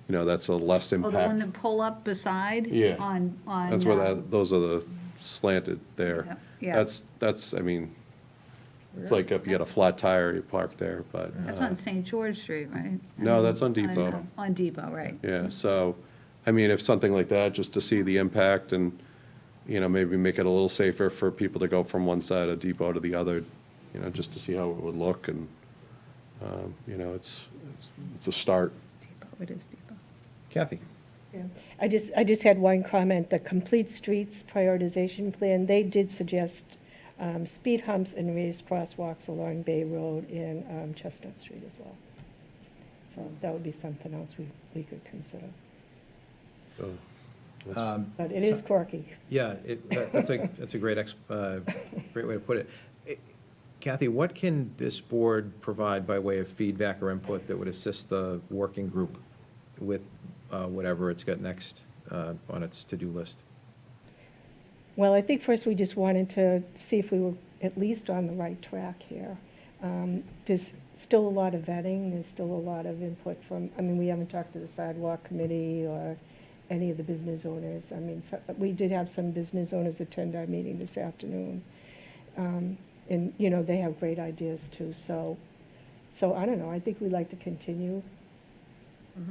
that's a less Oh, the one impact. that pull up beside? Yeah. On. That's where those are the slanted there. Yeah. That's, it's like if you had a flat tire, you park there, but. That's on St. George Street, right? No, that's on Depot. On Depot, right. Yeah, so, if something like that, just to see the impact and, maybe make it a little safer for people to go from one side of Depot to the other, just to see how it would look, and, it's a start. Depot, it is Depot. Kathy? Yeah. I just had one comment. The Complete Streets Prioritization Plan, they did suggest speed humps and raised crosswalks along Bay Road and Chestnut Street as well. So that would be something else we could consider. So, But it is quirky. Yeah, that's a great great way to put it. Kathy, what can this board provide by way of feedback or input that would assist the working group with whatever it's got next on its to-do list? Well, I think first we just wanted to see if we were at least on the right track here. There's still a lot of vetting, there's still a lot of input from, we haven't talked to the sidewalk committee or any of the business owners. We did have some business owners attend our meeting this afternoon. And, they have great ideas too. So I don't know, I think we'd like to continue,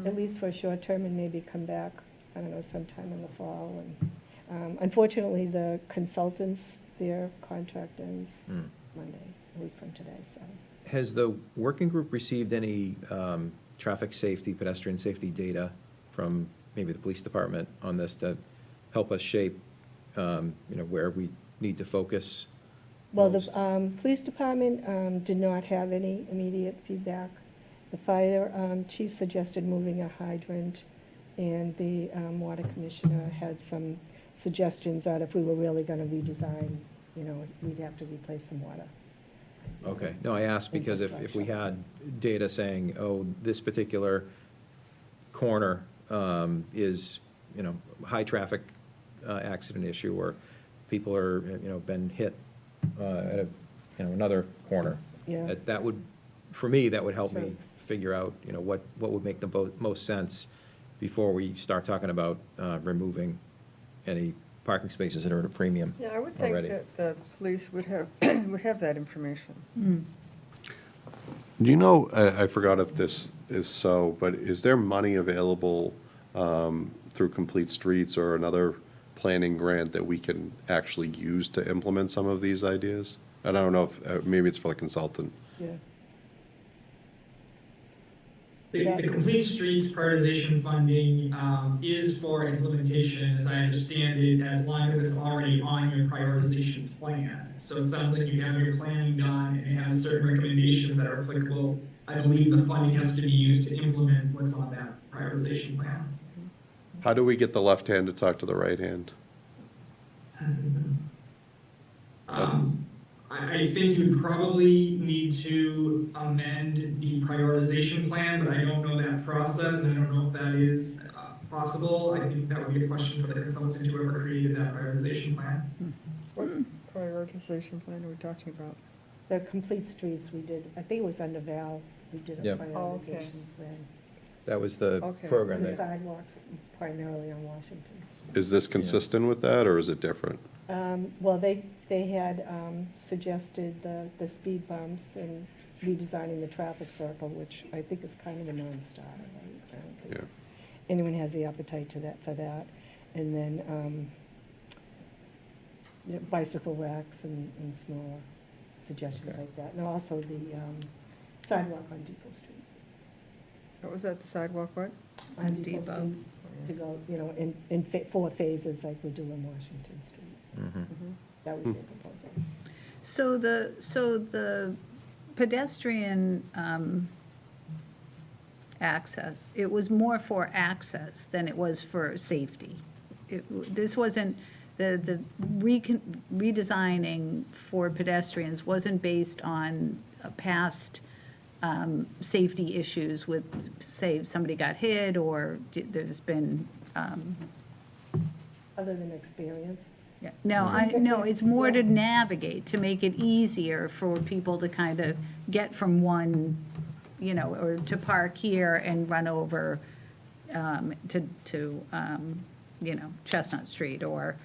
at least for a short term, and maybe come back, sometime in the fall. And unfortunately, the consultants, their contract ends Monday, a week from today, so. Has the working group received any traffic safety, pedestrian safety data from maybe the police department on this that help us shape, where we need to focus? Well, most? the police department did not have any immediate feedback. The fire chief suggested moving a hydrant, and the water commissioner had some suggestions that if we were really going to redesign, we'd have to replace some water. Okay, no, I asked because if we had data saying, oh, this particular corner is, high-traffic accident issue, or people are, been hit at another corner. Yeah. That would, for me, that would help me figure out, what would make the most sense before we start talking about removing any parking spaces that are at a premium Yeah, I would already. think that the police would have, would have that information. Do you know, I forgot if this is so, but is there money available through Complete Streets or another planning grant that we can actually use to implement some of these ideas? And I don't know if, maybe it's for the consultant. Yeah. The Complete Streets prioritization funding is for implementation, as I understand it, as long as it's already on your prioritization plan. So it sounds like you have your planning done and it has certain recommendations that are applicable. I believe the funding has to be used to implement what's on that prioritization plan. How do we get the left hand to talk to the right hand? I think you'd probably need to amend the prioritization plan, but I don't know that process, and I don't know if that is possible. I think that would be a question for the consultant, whoever created that prioritization plan. What prioritization plan are we talking about? The Complete Streets we did, I think it was under Val, we did a Yep. Oh, okay. prioritization plan. That was the Okay. program The that, sidewalks primarily on Washington. Is this consistent with that, or is it different? Well, they had suggested the speed bumps and redesigning the traffic circle, which I think is kind of a non-starter. I don't think Yeah. anyone has the appetite for that. And then bicycle racks and smaller suggestions like that. And also the sidewalk on Depot Street. What was that, the sidewalk, what? On Depot. Street, to go, in 4 phases like we do in Washington Street. That was their proposal. So the pedestrian access, it was more for access than it was for safety. This wasn't, the redesigning for pedestrians wasn't based on past safety issues with, say, somebody got hit or there's been, Other than experience. yeah, no, it's more to navigate, to make it easier for people to kind of get from one, or to park here and run over to Chestnut Street, or,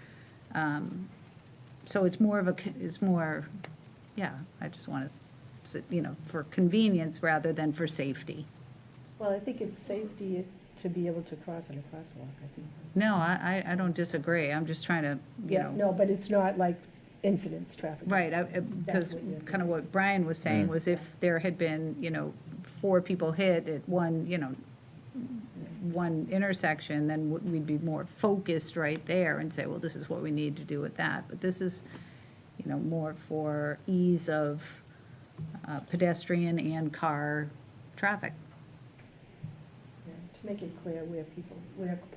so it's more of a, yeah, I just want to, for convenience rather than for safety. Well, I think it's safety to be able to cross in a crosswalk, I think. No, I don't disagree, I'm just trying to, No, but it's not like incidents, traffic. Right, incidents. because That's what you're kind of what Brian was saying was if there had been, 4 people hit at one intersection, then we'd be more focused right there and say, well, this is what we need to do with that. But this is, more for ease of pedestrian and car traffic. Yeah, to make it clear where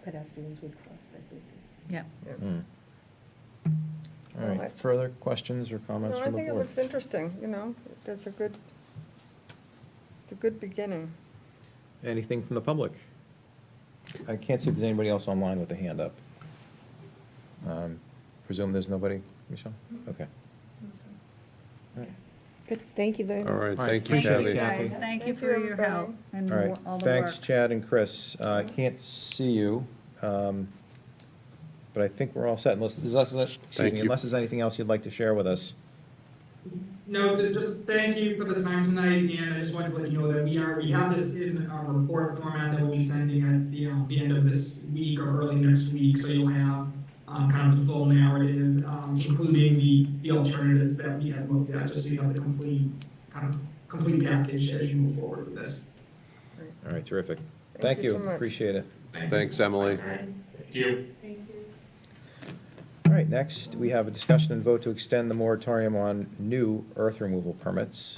pedestrians would cross, I think. Yeah. all right, further questions or comments No, I from the think it board? looks interesting, it's a good beginning. Anything from the public? I can't see if there's anybody else online with a hand up. Presume there's nobody, Michelle? Okay. Good, thank you very much. All right, All right, thank you, appreciate it, Kathy. Kathy. Guys, thank you Thank for you, your everybody. help and All right, all the thanks, work. Chad and Chris. I can't see you, but I think we're all set, unless Thank you. unless there's anything else you'd like to share with us. No, just thank you for the time tonight, and I just wanted to let you know that we have this in our report format that we'll be sending at the end of this week or early next week, so you'll have kind of the full narrative, including the alternatives that we had looked at, just so you have the complete package as you move forward with this. All right, terrific. Thank Thank you you, so much. appreciate it. Thanks, Emily. Thank you. All right, next, we have a discussion and vote to extend the moratorium on new earth removal permits.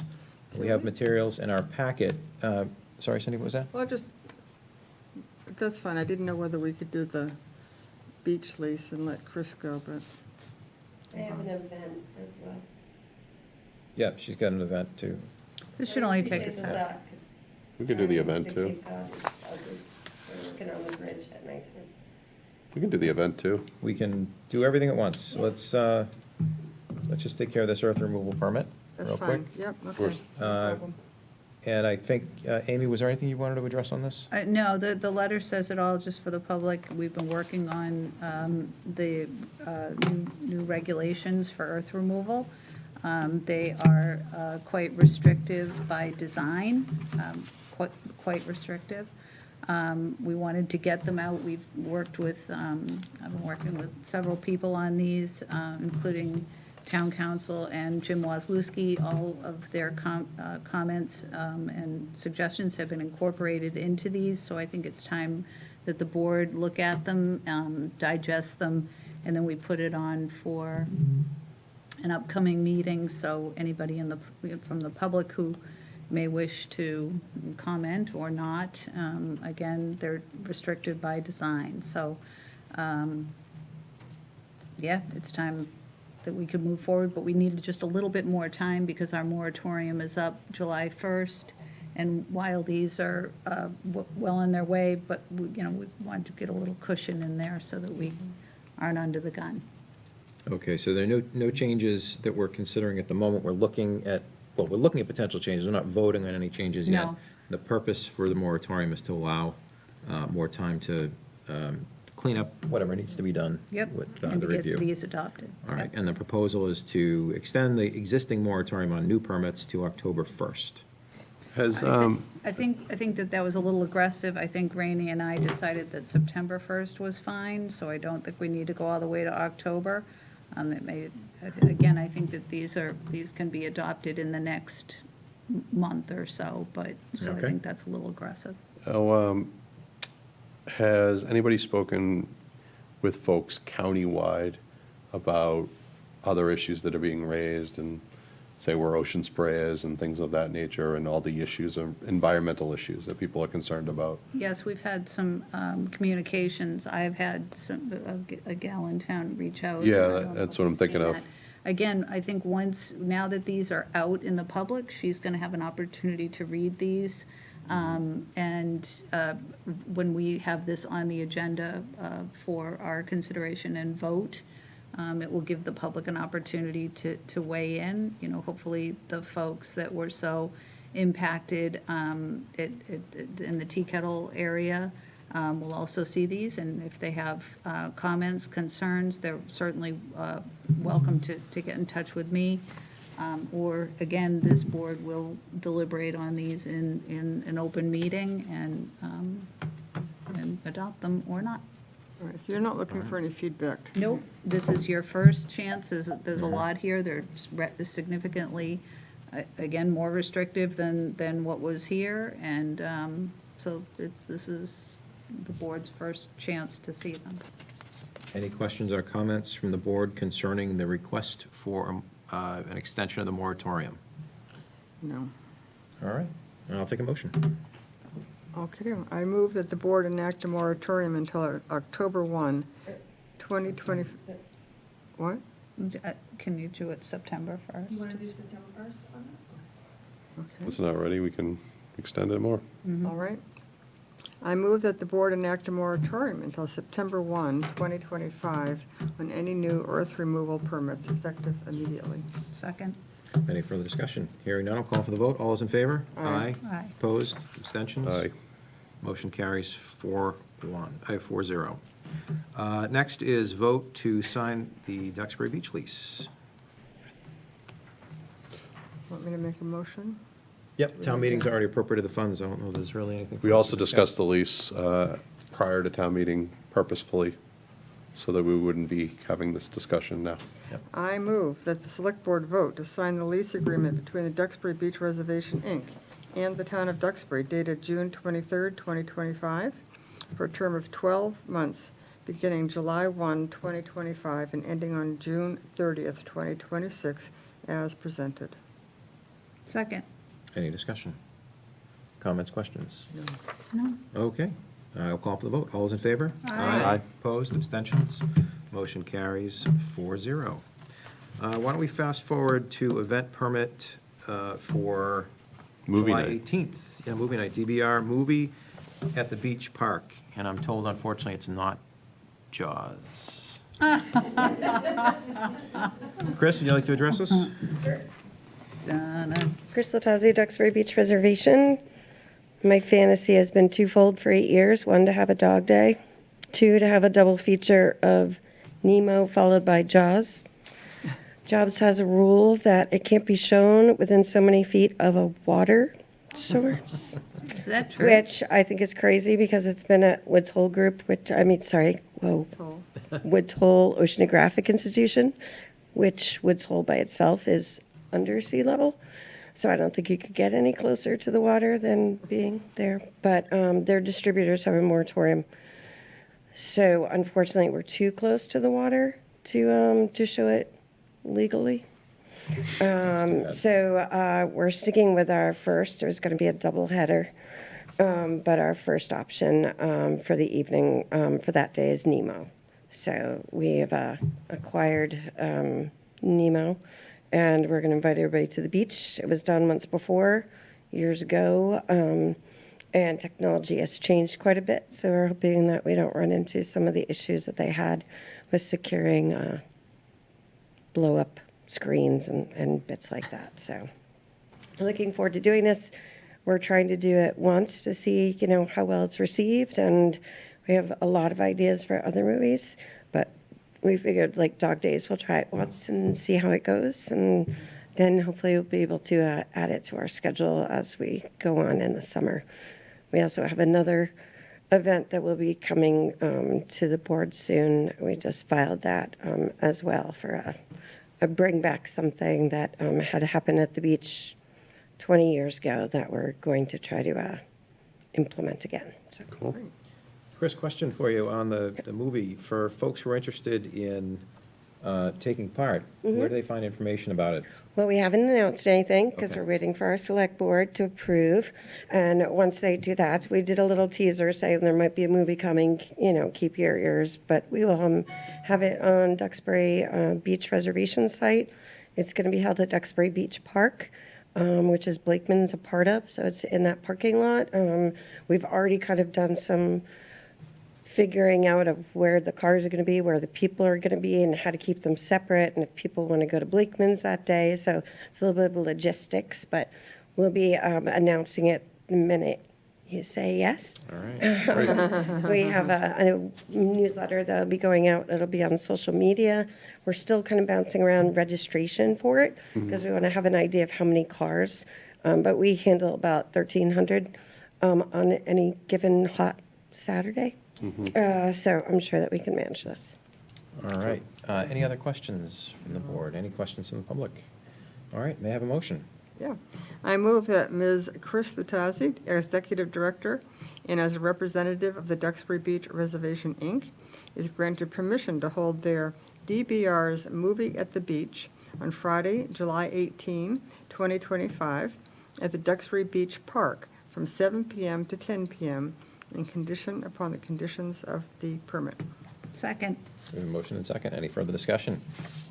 We have materials in our packet. Sorry, Cindy, what was that? Well, that's fine, I didn't know whether we could do beach lease and let Chris go, but I have an event as well. Yeah, she's got an event too. This should only take a Appreciate the second. thought, 'cause We could do the event to too. Cape Cod is ugly. We're looking on the bridge at nighttime. We can do the event too. We can do everything at once. Let's just take care of this earth removal permit that's real quick. fine. Yep, okay. course. No problem. And I think, Amy, was there anything you wanted to address on this? No, the letter says it all, just for the public. We've been working on the new regulations for earth removal. They are quite restrictive by design, quite restrictive. We wanted to get them out. We've worked with, I've been working with several people on these, including Town Council and Jim Wazlewski. All of their comments and suggestions have been incorporated into these, so I think it's time that the board look at them, digest them, and then we put it on for an upcoming meeting, so anybody from the public who may wish to comment or not, again, they're restricted by design. So, yeah, it's time that we could move forward, but we needed just a little bit more time because our moratorium is up July 1st. And while these are well on their way, but we wanted to get a little cushion in there so that we aren't under the gun. Okay, so there are no changes that we're considering at the moment. We're looking at potential changes. We're not voting on any changes yet. No. The purpose for the moratorium is to allow more time to clean up whatever needs to be done Yep, with and the to get review. these adopted. All right, Yep. and the proposal is to extend the existing moratorium on new permits to October 1st. Has, I think that was a little aggressive. I think Rainey and I decided that September 1st was fine, so I don't think we need to go all the way to October. Again, I think that these can be adopted in the next month or so, but, so I Okay. think that's a little aggressive. has anybody spoken with folks countywide about other issues that are being raised and say where ocean spray is and things of that nature and all the issues, environmental issues that people are concerned about? Yes, we've had some communications. I've had a gal in town reach out. Yeah, I don't know that's if what I'm you've thinking seen of. that. Again, I think now that these are out in the public, she's going to have an opportunity to read these. And when we have this on the agenda for our consideration and vote, it will give the public an opportunity to weigh in. Hopefully the folks that were so impacted in the Tea Kettle area will also see these, and if they have comments, concerns, they're certainly welcome to get in touch with me. Or, again, this board will deliberate on these in an open meeting and adopt them or not. All right, so you're not looking for any feedback? Nope, this is your first chance. There's a lot here. They're significantly, again, more restrictive than what was here, and so this is the board's first chance to see them. Any questions or comments from the board concerning the request for an extension of the moratorium? No. All right, I'll take a motion. Okay, I move that the board enact a moratorium until October 1, 2020. What? Can you do it September 1st? You want to do September 1st on that? Okay. If it's not ready, we can extend it more. All right. I move that the board enact a moratorium until September 1, 2025 on any new earth removal permits effective immediately. Second? Any further discussion? Hearing none, I'll call for the vote. All those in favor? Aye. Aye. Opposed? Abstentions? Aye. Motion carries 4-0. Next is vote to sign the Duxbury Beach lease. Want me to make a motion? Yep, town meeting's already appropriated the funds. I don't know if there's really anything. We for us also to discussed the lease prior to town meeting purposefully, so that we wouldn't be having this discussion now. I move that the Select Board vote to sign the lease agreement between the Duxbury Beach Reservation, Inc. and the Town of Duxbury dated June 23, 2025, for a term of 12 months, beginning July 1, 2025, and ending on June 30th, 2026, as presented. Second? Any discussion? Comments, questions? No? Okay. I'll call for the vote. All those in favor? Aye. Opposed, abstentions? Motion carries 4-0. Why don't we fast forward to event permit for Movie July night. 18th? Yeah, movie night, DBR movie at the beach park. And I'm told, unfortunately, it's not Jaws. Chris, would you like to address us? Chris Latazzi, Duxbury Beach Reservation. My fantasy has been twofold for 8 years. One, to have a dog day. Two, to have a double feature of Nemo followed by Jaws. Jaws has a rule that it can't be shown within so many feet of a water source, Is that true? which I think is crazy because it's been at Woods Hole Group, Woods Hole Oceanographic Institution, which Woods Hole by itself is under sea level. So I don't think you could get any closer to the water than being there. But their distributors have a moratorium. So unfortunately, we're too close to the water to show it legally. So we're sticking with our first. There's going to be a double header. But our first option for the evening for that day is Nemo. So we have acquired Nemo, and we're going to invite everybody to the beach. It was done once before, years ago, and technology has changed quite a bit. So we're hoping that we don't run into some of the issues that they had with securing blow-up screens and bits like that. So looking forward to doing this. We're trying to do it once to see, how well it's received, and we have a lot of ideas for other movies, but we figured, like Dog Days, we'll try it once and see how it goes, and then hopefully we'll be able to add it to our schedule as we go on in the summer. We also have another event that will be coming to the board soon. We just filed that as well for a bring back something that had happened at the beach 20 years ago that we're going to try to implement again. So. Cool. Chris, question for you on the movie. For folks who are interested in taking part, where do they find information about it? Well, we haven't announced anything because Okay. we're waiting for our select board to approve. And once they do that, we did a little teaser saying there might be a movie coming, keep your ears. But we will have it on Duxbury Beach Reservation site. It's going to be held at Duxbury Beach Park, which is Blakeman's a part of. So it's in that parking lot. We've already kind of done some figuring out of where the cars are going to be, where the people are going to be, and how to keep them separate, and if people want to go to Blakeman's that day. So it's a little bit of logistics, but we'll be announcing it the minute you say yes. All right. We have a newsletter that'll be going out. It'll be on social media. We're still kind of bouncing around registration for it because we want to have an idea of how many cars. But we handle about 1,300 on any given hot Saturday. So I'm sure that we can manage this. All right. Any other questions from the board? Any questions from the public? All right, may I have a motion? Yeah. I move that Ms. Chris Latazzi, Executive Director and as a representative of the Duxbury Beach Reservation, Inc., is granted permission to hold their DBR's Movie at the Beach on Friday, July 18, 2025, at the Duxbury Beach Park from 7 p.m. to 10 p.m. upon the conditions of the permit. Second. We have a motion and second. Any further discussion?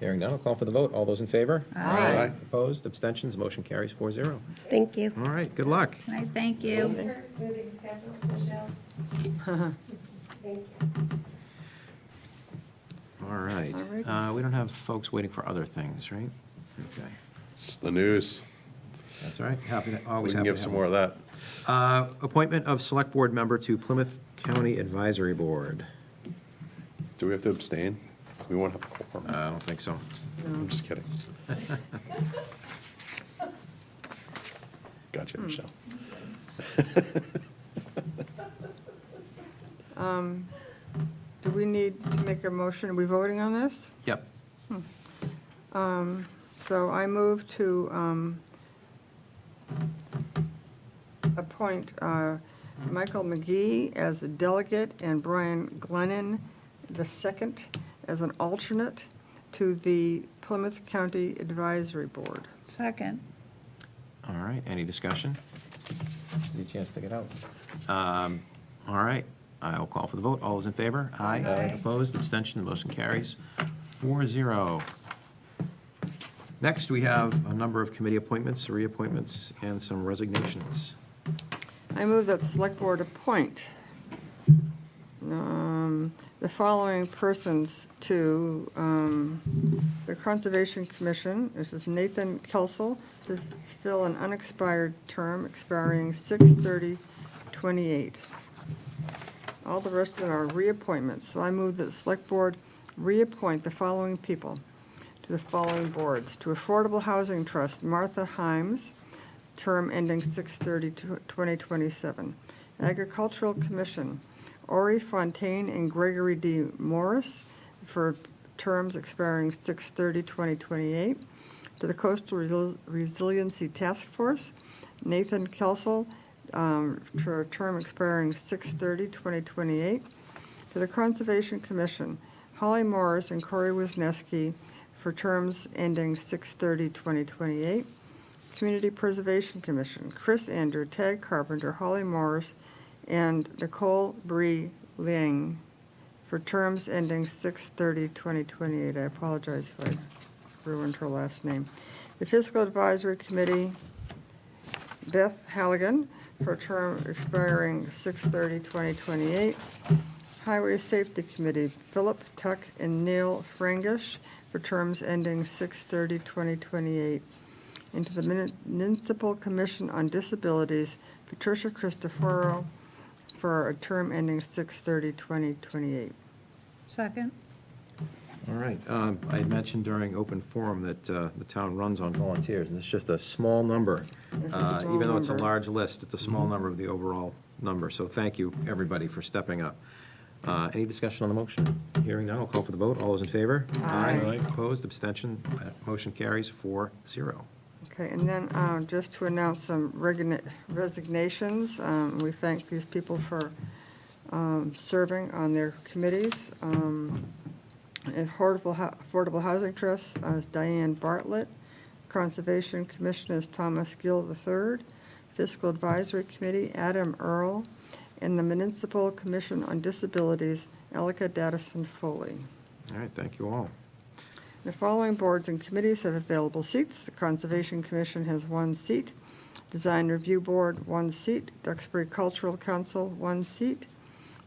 Hearing none, I'll call for the vote. All those in favor? Aye. Opposed, abstentions, motion carries 4-0. Thank you. All right, good luck. Can I thank you? Moving schedule, Michelle. Thank you. All right. All right. We don't have folks waiting for other things, right? Okay. It's the news. That's all right. Always We can happy give to some have more of that. appointment of Select Board member to Plymouth County Advisory Board. Do we have to abstain? We won't have a quorum. I don't think so. I'm just kidding. Gotcha, Michelle. Do we need to make a motion? Are we voting on this? Yep. So I move to appoint Michael McGee as the delegate and Brian Glennon II as an alternate to the Plymouth County Advisory Board. Second. All right, any discussion? This is your chance to get out. All right, I'll call for the vote. All those in favor? Aye. Opposed? Abstention? The motion carries 4-0. Next, we have a number of committee appointments, reappointments, and some resignations. I move that the Select Board appoint the following persons to the Conservation Commission. This is Nathan Kelsel to fill an unexpired term expiring 6/30/28. All the rest of them are reappointments. So I move that the Select Board reappoint the following people to the following boards. To Affordable Housing Trust, Martha Himes, term ending 6/30/2027. Agricultural Commission, Ori Fontaine and Gregory D. Morris, for terms expiring 6/30/2028. To the Coastal Resiliency Task Force, Nathan Kelsel, for a term expiring 6/30/2028. To the Conservation Commission, Holly Morris and Corey Wisniewski, for terms ending 6/30/2028. Community Preservation Commission, Chris Andrew, Tag Carpenter, Holly Morris, and Nicole Bree Liang, for terms ending 6/30/2028. I apologize if I ruined her last name. The Fiscal Advisory Committee, Beth Halligan, for a term expiring 6/30/2028. Highway Safety Committee, Philip Tuck and Neil Frangish, for terms ending 6/30/2028. And to the Municipal Commission on Disabilities, Patricia Cristoforo, for a term ending 6/30/2028. Second? All right. I had mentioned during open forum that the town runs on volunteers, and it's just a small number. It's a small Even though it's a number. large list, it's a small number of the overall number. So thank you, everybody, for stepping up. Any discussion on the motion? Hearing none, I'll call for the vote. All those in favor? Aye. Opposed? Abstention? Motion carries 4-0. Okay, and then just to announce some resignations, we thank these people for serving on their committees. Affordable Housing Trust is Diane Bartlett. Conservation Commission is Thomas Gill III. Fiscal Advisory Committee, Adam Earl. And the Municipal Commission on Disabilities, Elika Daddison Foley. All right, thank you all. The following boards and committees have available seats. The Conservation Commission has 1 seat. Design Review Board, 1 seat. Duxbury Cultural Council, 1 seat.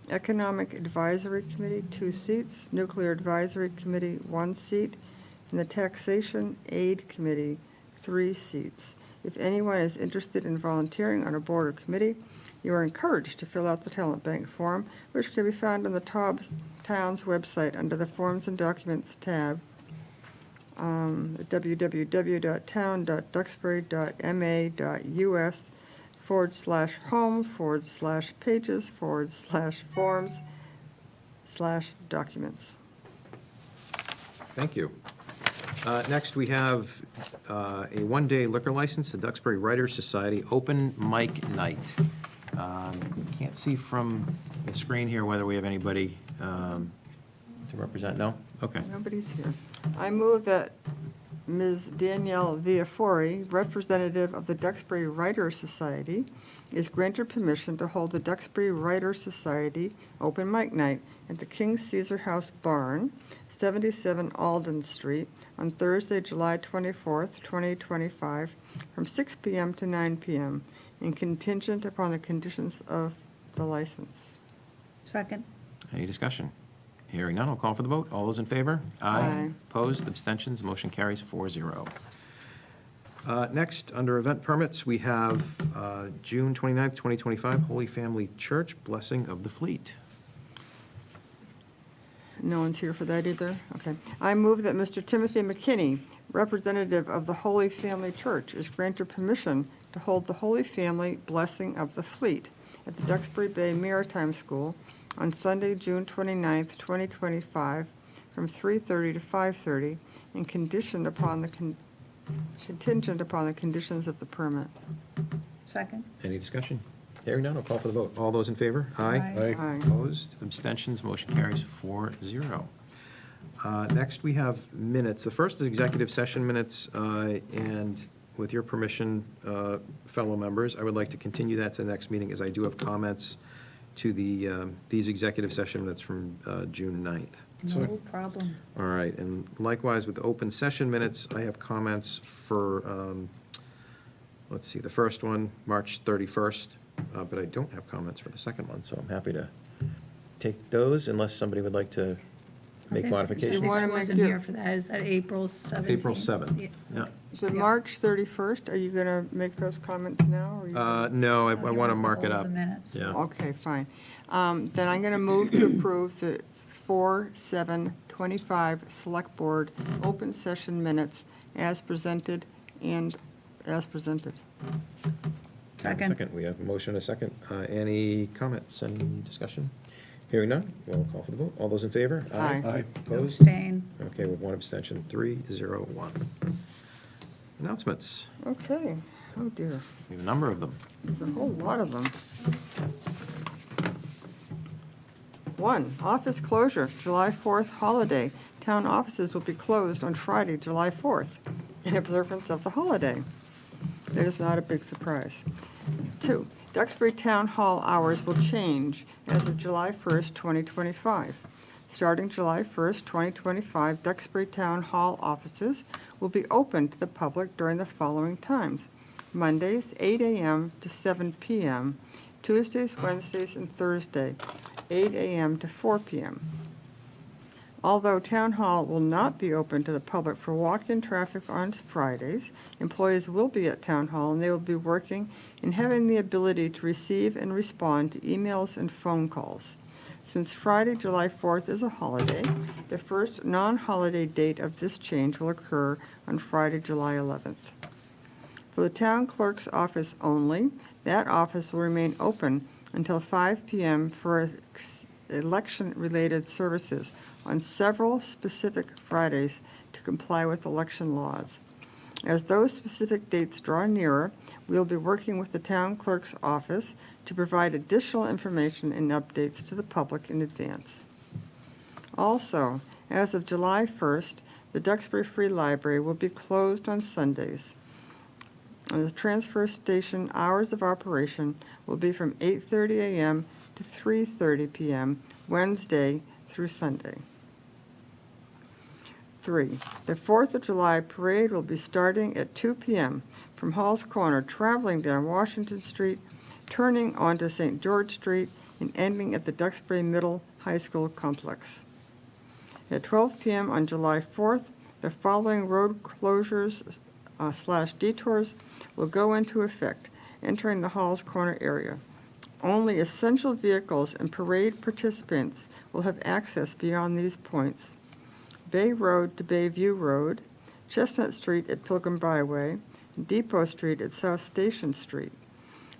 Economic Advisory Committee, 2 seats. Nuclear Advisory Committee, 1 seat. And the Taxation Aid Committee, 3 seats. If anyone is interested in volunteering on a board or committee, you are encouraged to fill out the Talent Bank form, which can be found on the town's website under the Forms and Documents tab. www.town.duxbury.ma.us/home/pages/forms/documents. Thank you. Next, we have a one-day liquor license, the Duxbury Writers Society Open Mic Night. Can't see from the screen here whether we have anybody to represent. No? Okay. Nobody's here. I move that Ms. Danielle Viafori, representative of the Duxbury Writers Society, is granted permission to hold the Duxbury Writers Society Open Mic Night at the King Caesar House Barn, 77 Alden Street, on Thursday, July 24th, 2025, from 6 p.m. to 9 p.m., and contingent upon the conditions of the license. Second? Any discussion? Hearing none, I'll call for the vote. All those in favor? Aye. Opposed? Abstentions? Motion carries 4-0. Next, under event permits, we have June 29th, 2025, Holy Family Church Blessing of the Fleet. No one's here for that either? Okay. I move that Mr. Timothy McKinney, representative of the Holy Family Church, is granted permission to hold the Holy Family Blessing of the Fleet at the Duxbury Bay Maritime School on Sunday, June 29th, 2025, from 3:30 to 5:30, and contingent upon the conditions of the permit. Second? Any discussion? Hearing none, I'll call for the vote. All those in favor? Aye. Aye. Opposed? Abstentions? Motion carries 4-0. Next, we have minutes. The first is executive session minutes, and with your permission, fellow members, I would like to continue that to the next meeting, as I do have comments to these executive session minutes from June 9th. No problem. All right, and likewise with the open session minutes, I have comments for, let's see, the first one, March 31st, but I don't have comments for the second one, so I'm happy to take those unless somebody would like to make modifications. You wanna I make wasn't your- here for that. Is that April 17th? April 7th, Yeah. yeah. The March 31st, are you going to make those comments now? Or you gonna- No, I He want to wants mark it hold up. the minutes. Yeah. Okay, fine. Then I'm going to move to approve the 4/7/25 Select Board open session minutes as presented and as presented. Second. We have a motion and a second. Any comments, any discussion? Hearing none, we'll call for the vote. All those in favor? Aye. Aye. Opposed? Abstain. Okay, with one abstention, 3-0-1. Announcements. Okay, oh dear, We have a number of them. there's a whole lot of them. 1, office closure, July 4th holiday. Town offices will be closed on Friday, July 4th, in observance of the holiday. That is not a big surprise. 2, Duxbury Town Hall hours will change as of July 1st, 2025. Starting July 1st, 2025, Duxbury Town Hall offices will be open to the public during the following times: Mondays, 8 a.m. to 7 p.m., Tuesdays, Wednesdays, and Thursday, 8 a.m. to 4 p.m. Although Town Hall will not be open to the public for walk-in traffic on Fridays, employees will be at Town Hall and they will be working and having the ability to receive and respond to emails and phone calls. Since Friday, July 4th is a holiday, the first non-holiday date of this change will occur on Friday, July 11th. For the town clerk's office only, that office will remain open until 5 p.m. for election-related services on several specific Fridays to comply with election laws. As those specific dates draw nearer, we will be working with the town clerk's office to provide additional information and updates to the public in advance. Also, as of July 1st, the Duxbury Free Library will be closed on Sundays. And the transfer station hours of operation will be from 8:30 a.m. to 3:30 p.m. Wednesday through Sunday. 3, the 4th of July parade will be starting at 2 p.m. from Hall's Corner, traveling down Washington Street, turning onto St. George Street, and ending at the Duxbury Middle High School complex. At 12 p.m. on July 4th, the following road closures / detours will go into effect, entering the Hall's Corner area. Only essential vehicles and parade participants will have access beyond these points: Bay Road to Bayview Road, Chestnut Street at Pilgrim Byway, and Depot Street at South Station Street.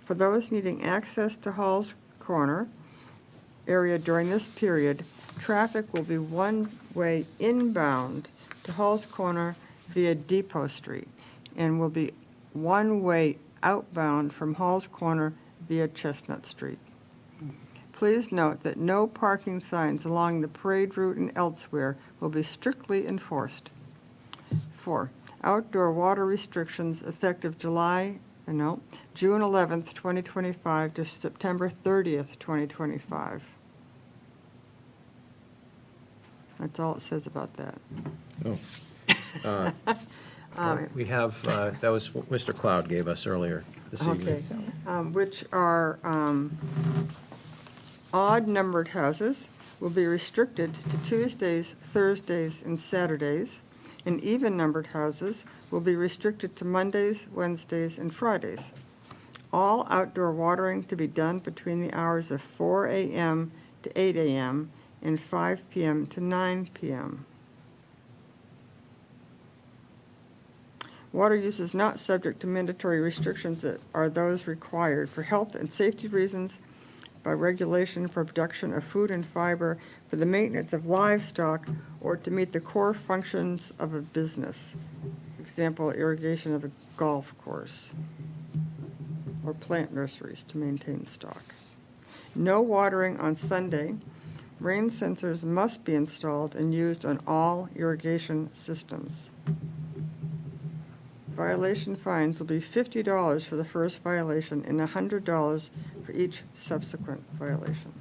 For those needing access to Hall's Corner area during this period, traffic will be one-way inbound to Hall's Corner via Depot Street and will be one-way outbound from Hall's Corner via Chestnut Street. Please note that no parking signs along the parade route and elsewhere will be strictly enforced. 4, outdoor water restrictions effective June 11th, 2025 to September 30th, 2025. That's all it says about that. Oh. We have, that was what Mr. Cloud gave us earlier this evening. Okay, which are odd-numbered houses will be restricted to Tuesdays, Thursdays, and Saturdays, and even-numbered houses will be restricted to Mondays, Wednesdays, and Fridays. All outdoor watering to be done between the hours of 4 a.m. to 8 a.m. and 5 p.m. to 9 p.m. Water use is not subject to mandatory restrictions that are those required for health and safety reasons by regulation for production of food and fiber, for the maintenance of livestock, or to meet the core functions of a business. Example, irrigation of a golf course, or plant nurseries to maintain stock. No watering on Sunday. Rain sensors must be installed and used on all irrigation systems. Violation fines will be $50 for the first violation and $100 for each subsequent violation.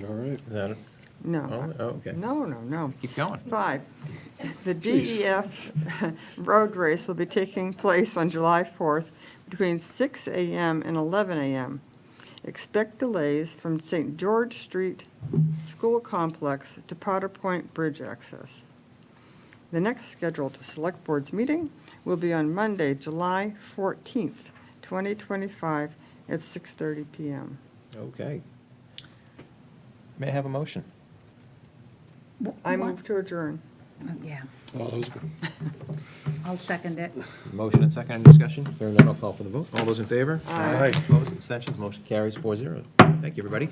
All right. Is that it? No. Oh, okay. No. Keep going. 5, the DEF road race will be taking place on July 4th between 6 a.m. and 11 a.m. Expect delays from St. George Street School Complex to Powder Point Bridge access. The next scheduled Select Board's meeting will be on Monday, July 14th, 2025 at 6:30 p.m. Okay. May I have a motion? I move to adjourn. Yeah, All those, I'll second it. Motion and second, any discussion? Hearing none, I'll call for the vote. All those in favor? Aye. Opposed, abstentions, motion carries 4-0. Thank you, everybody.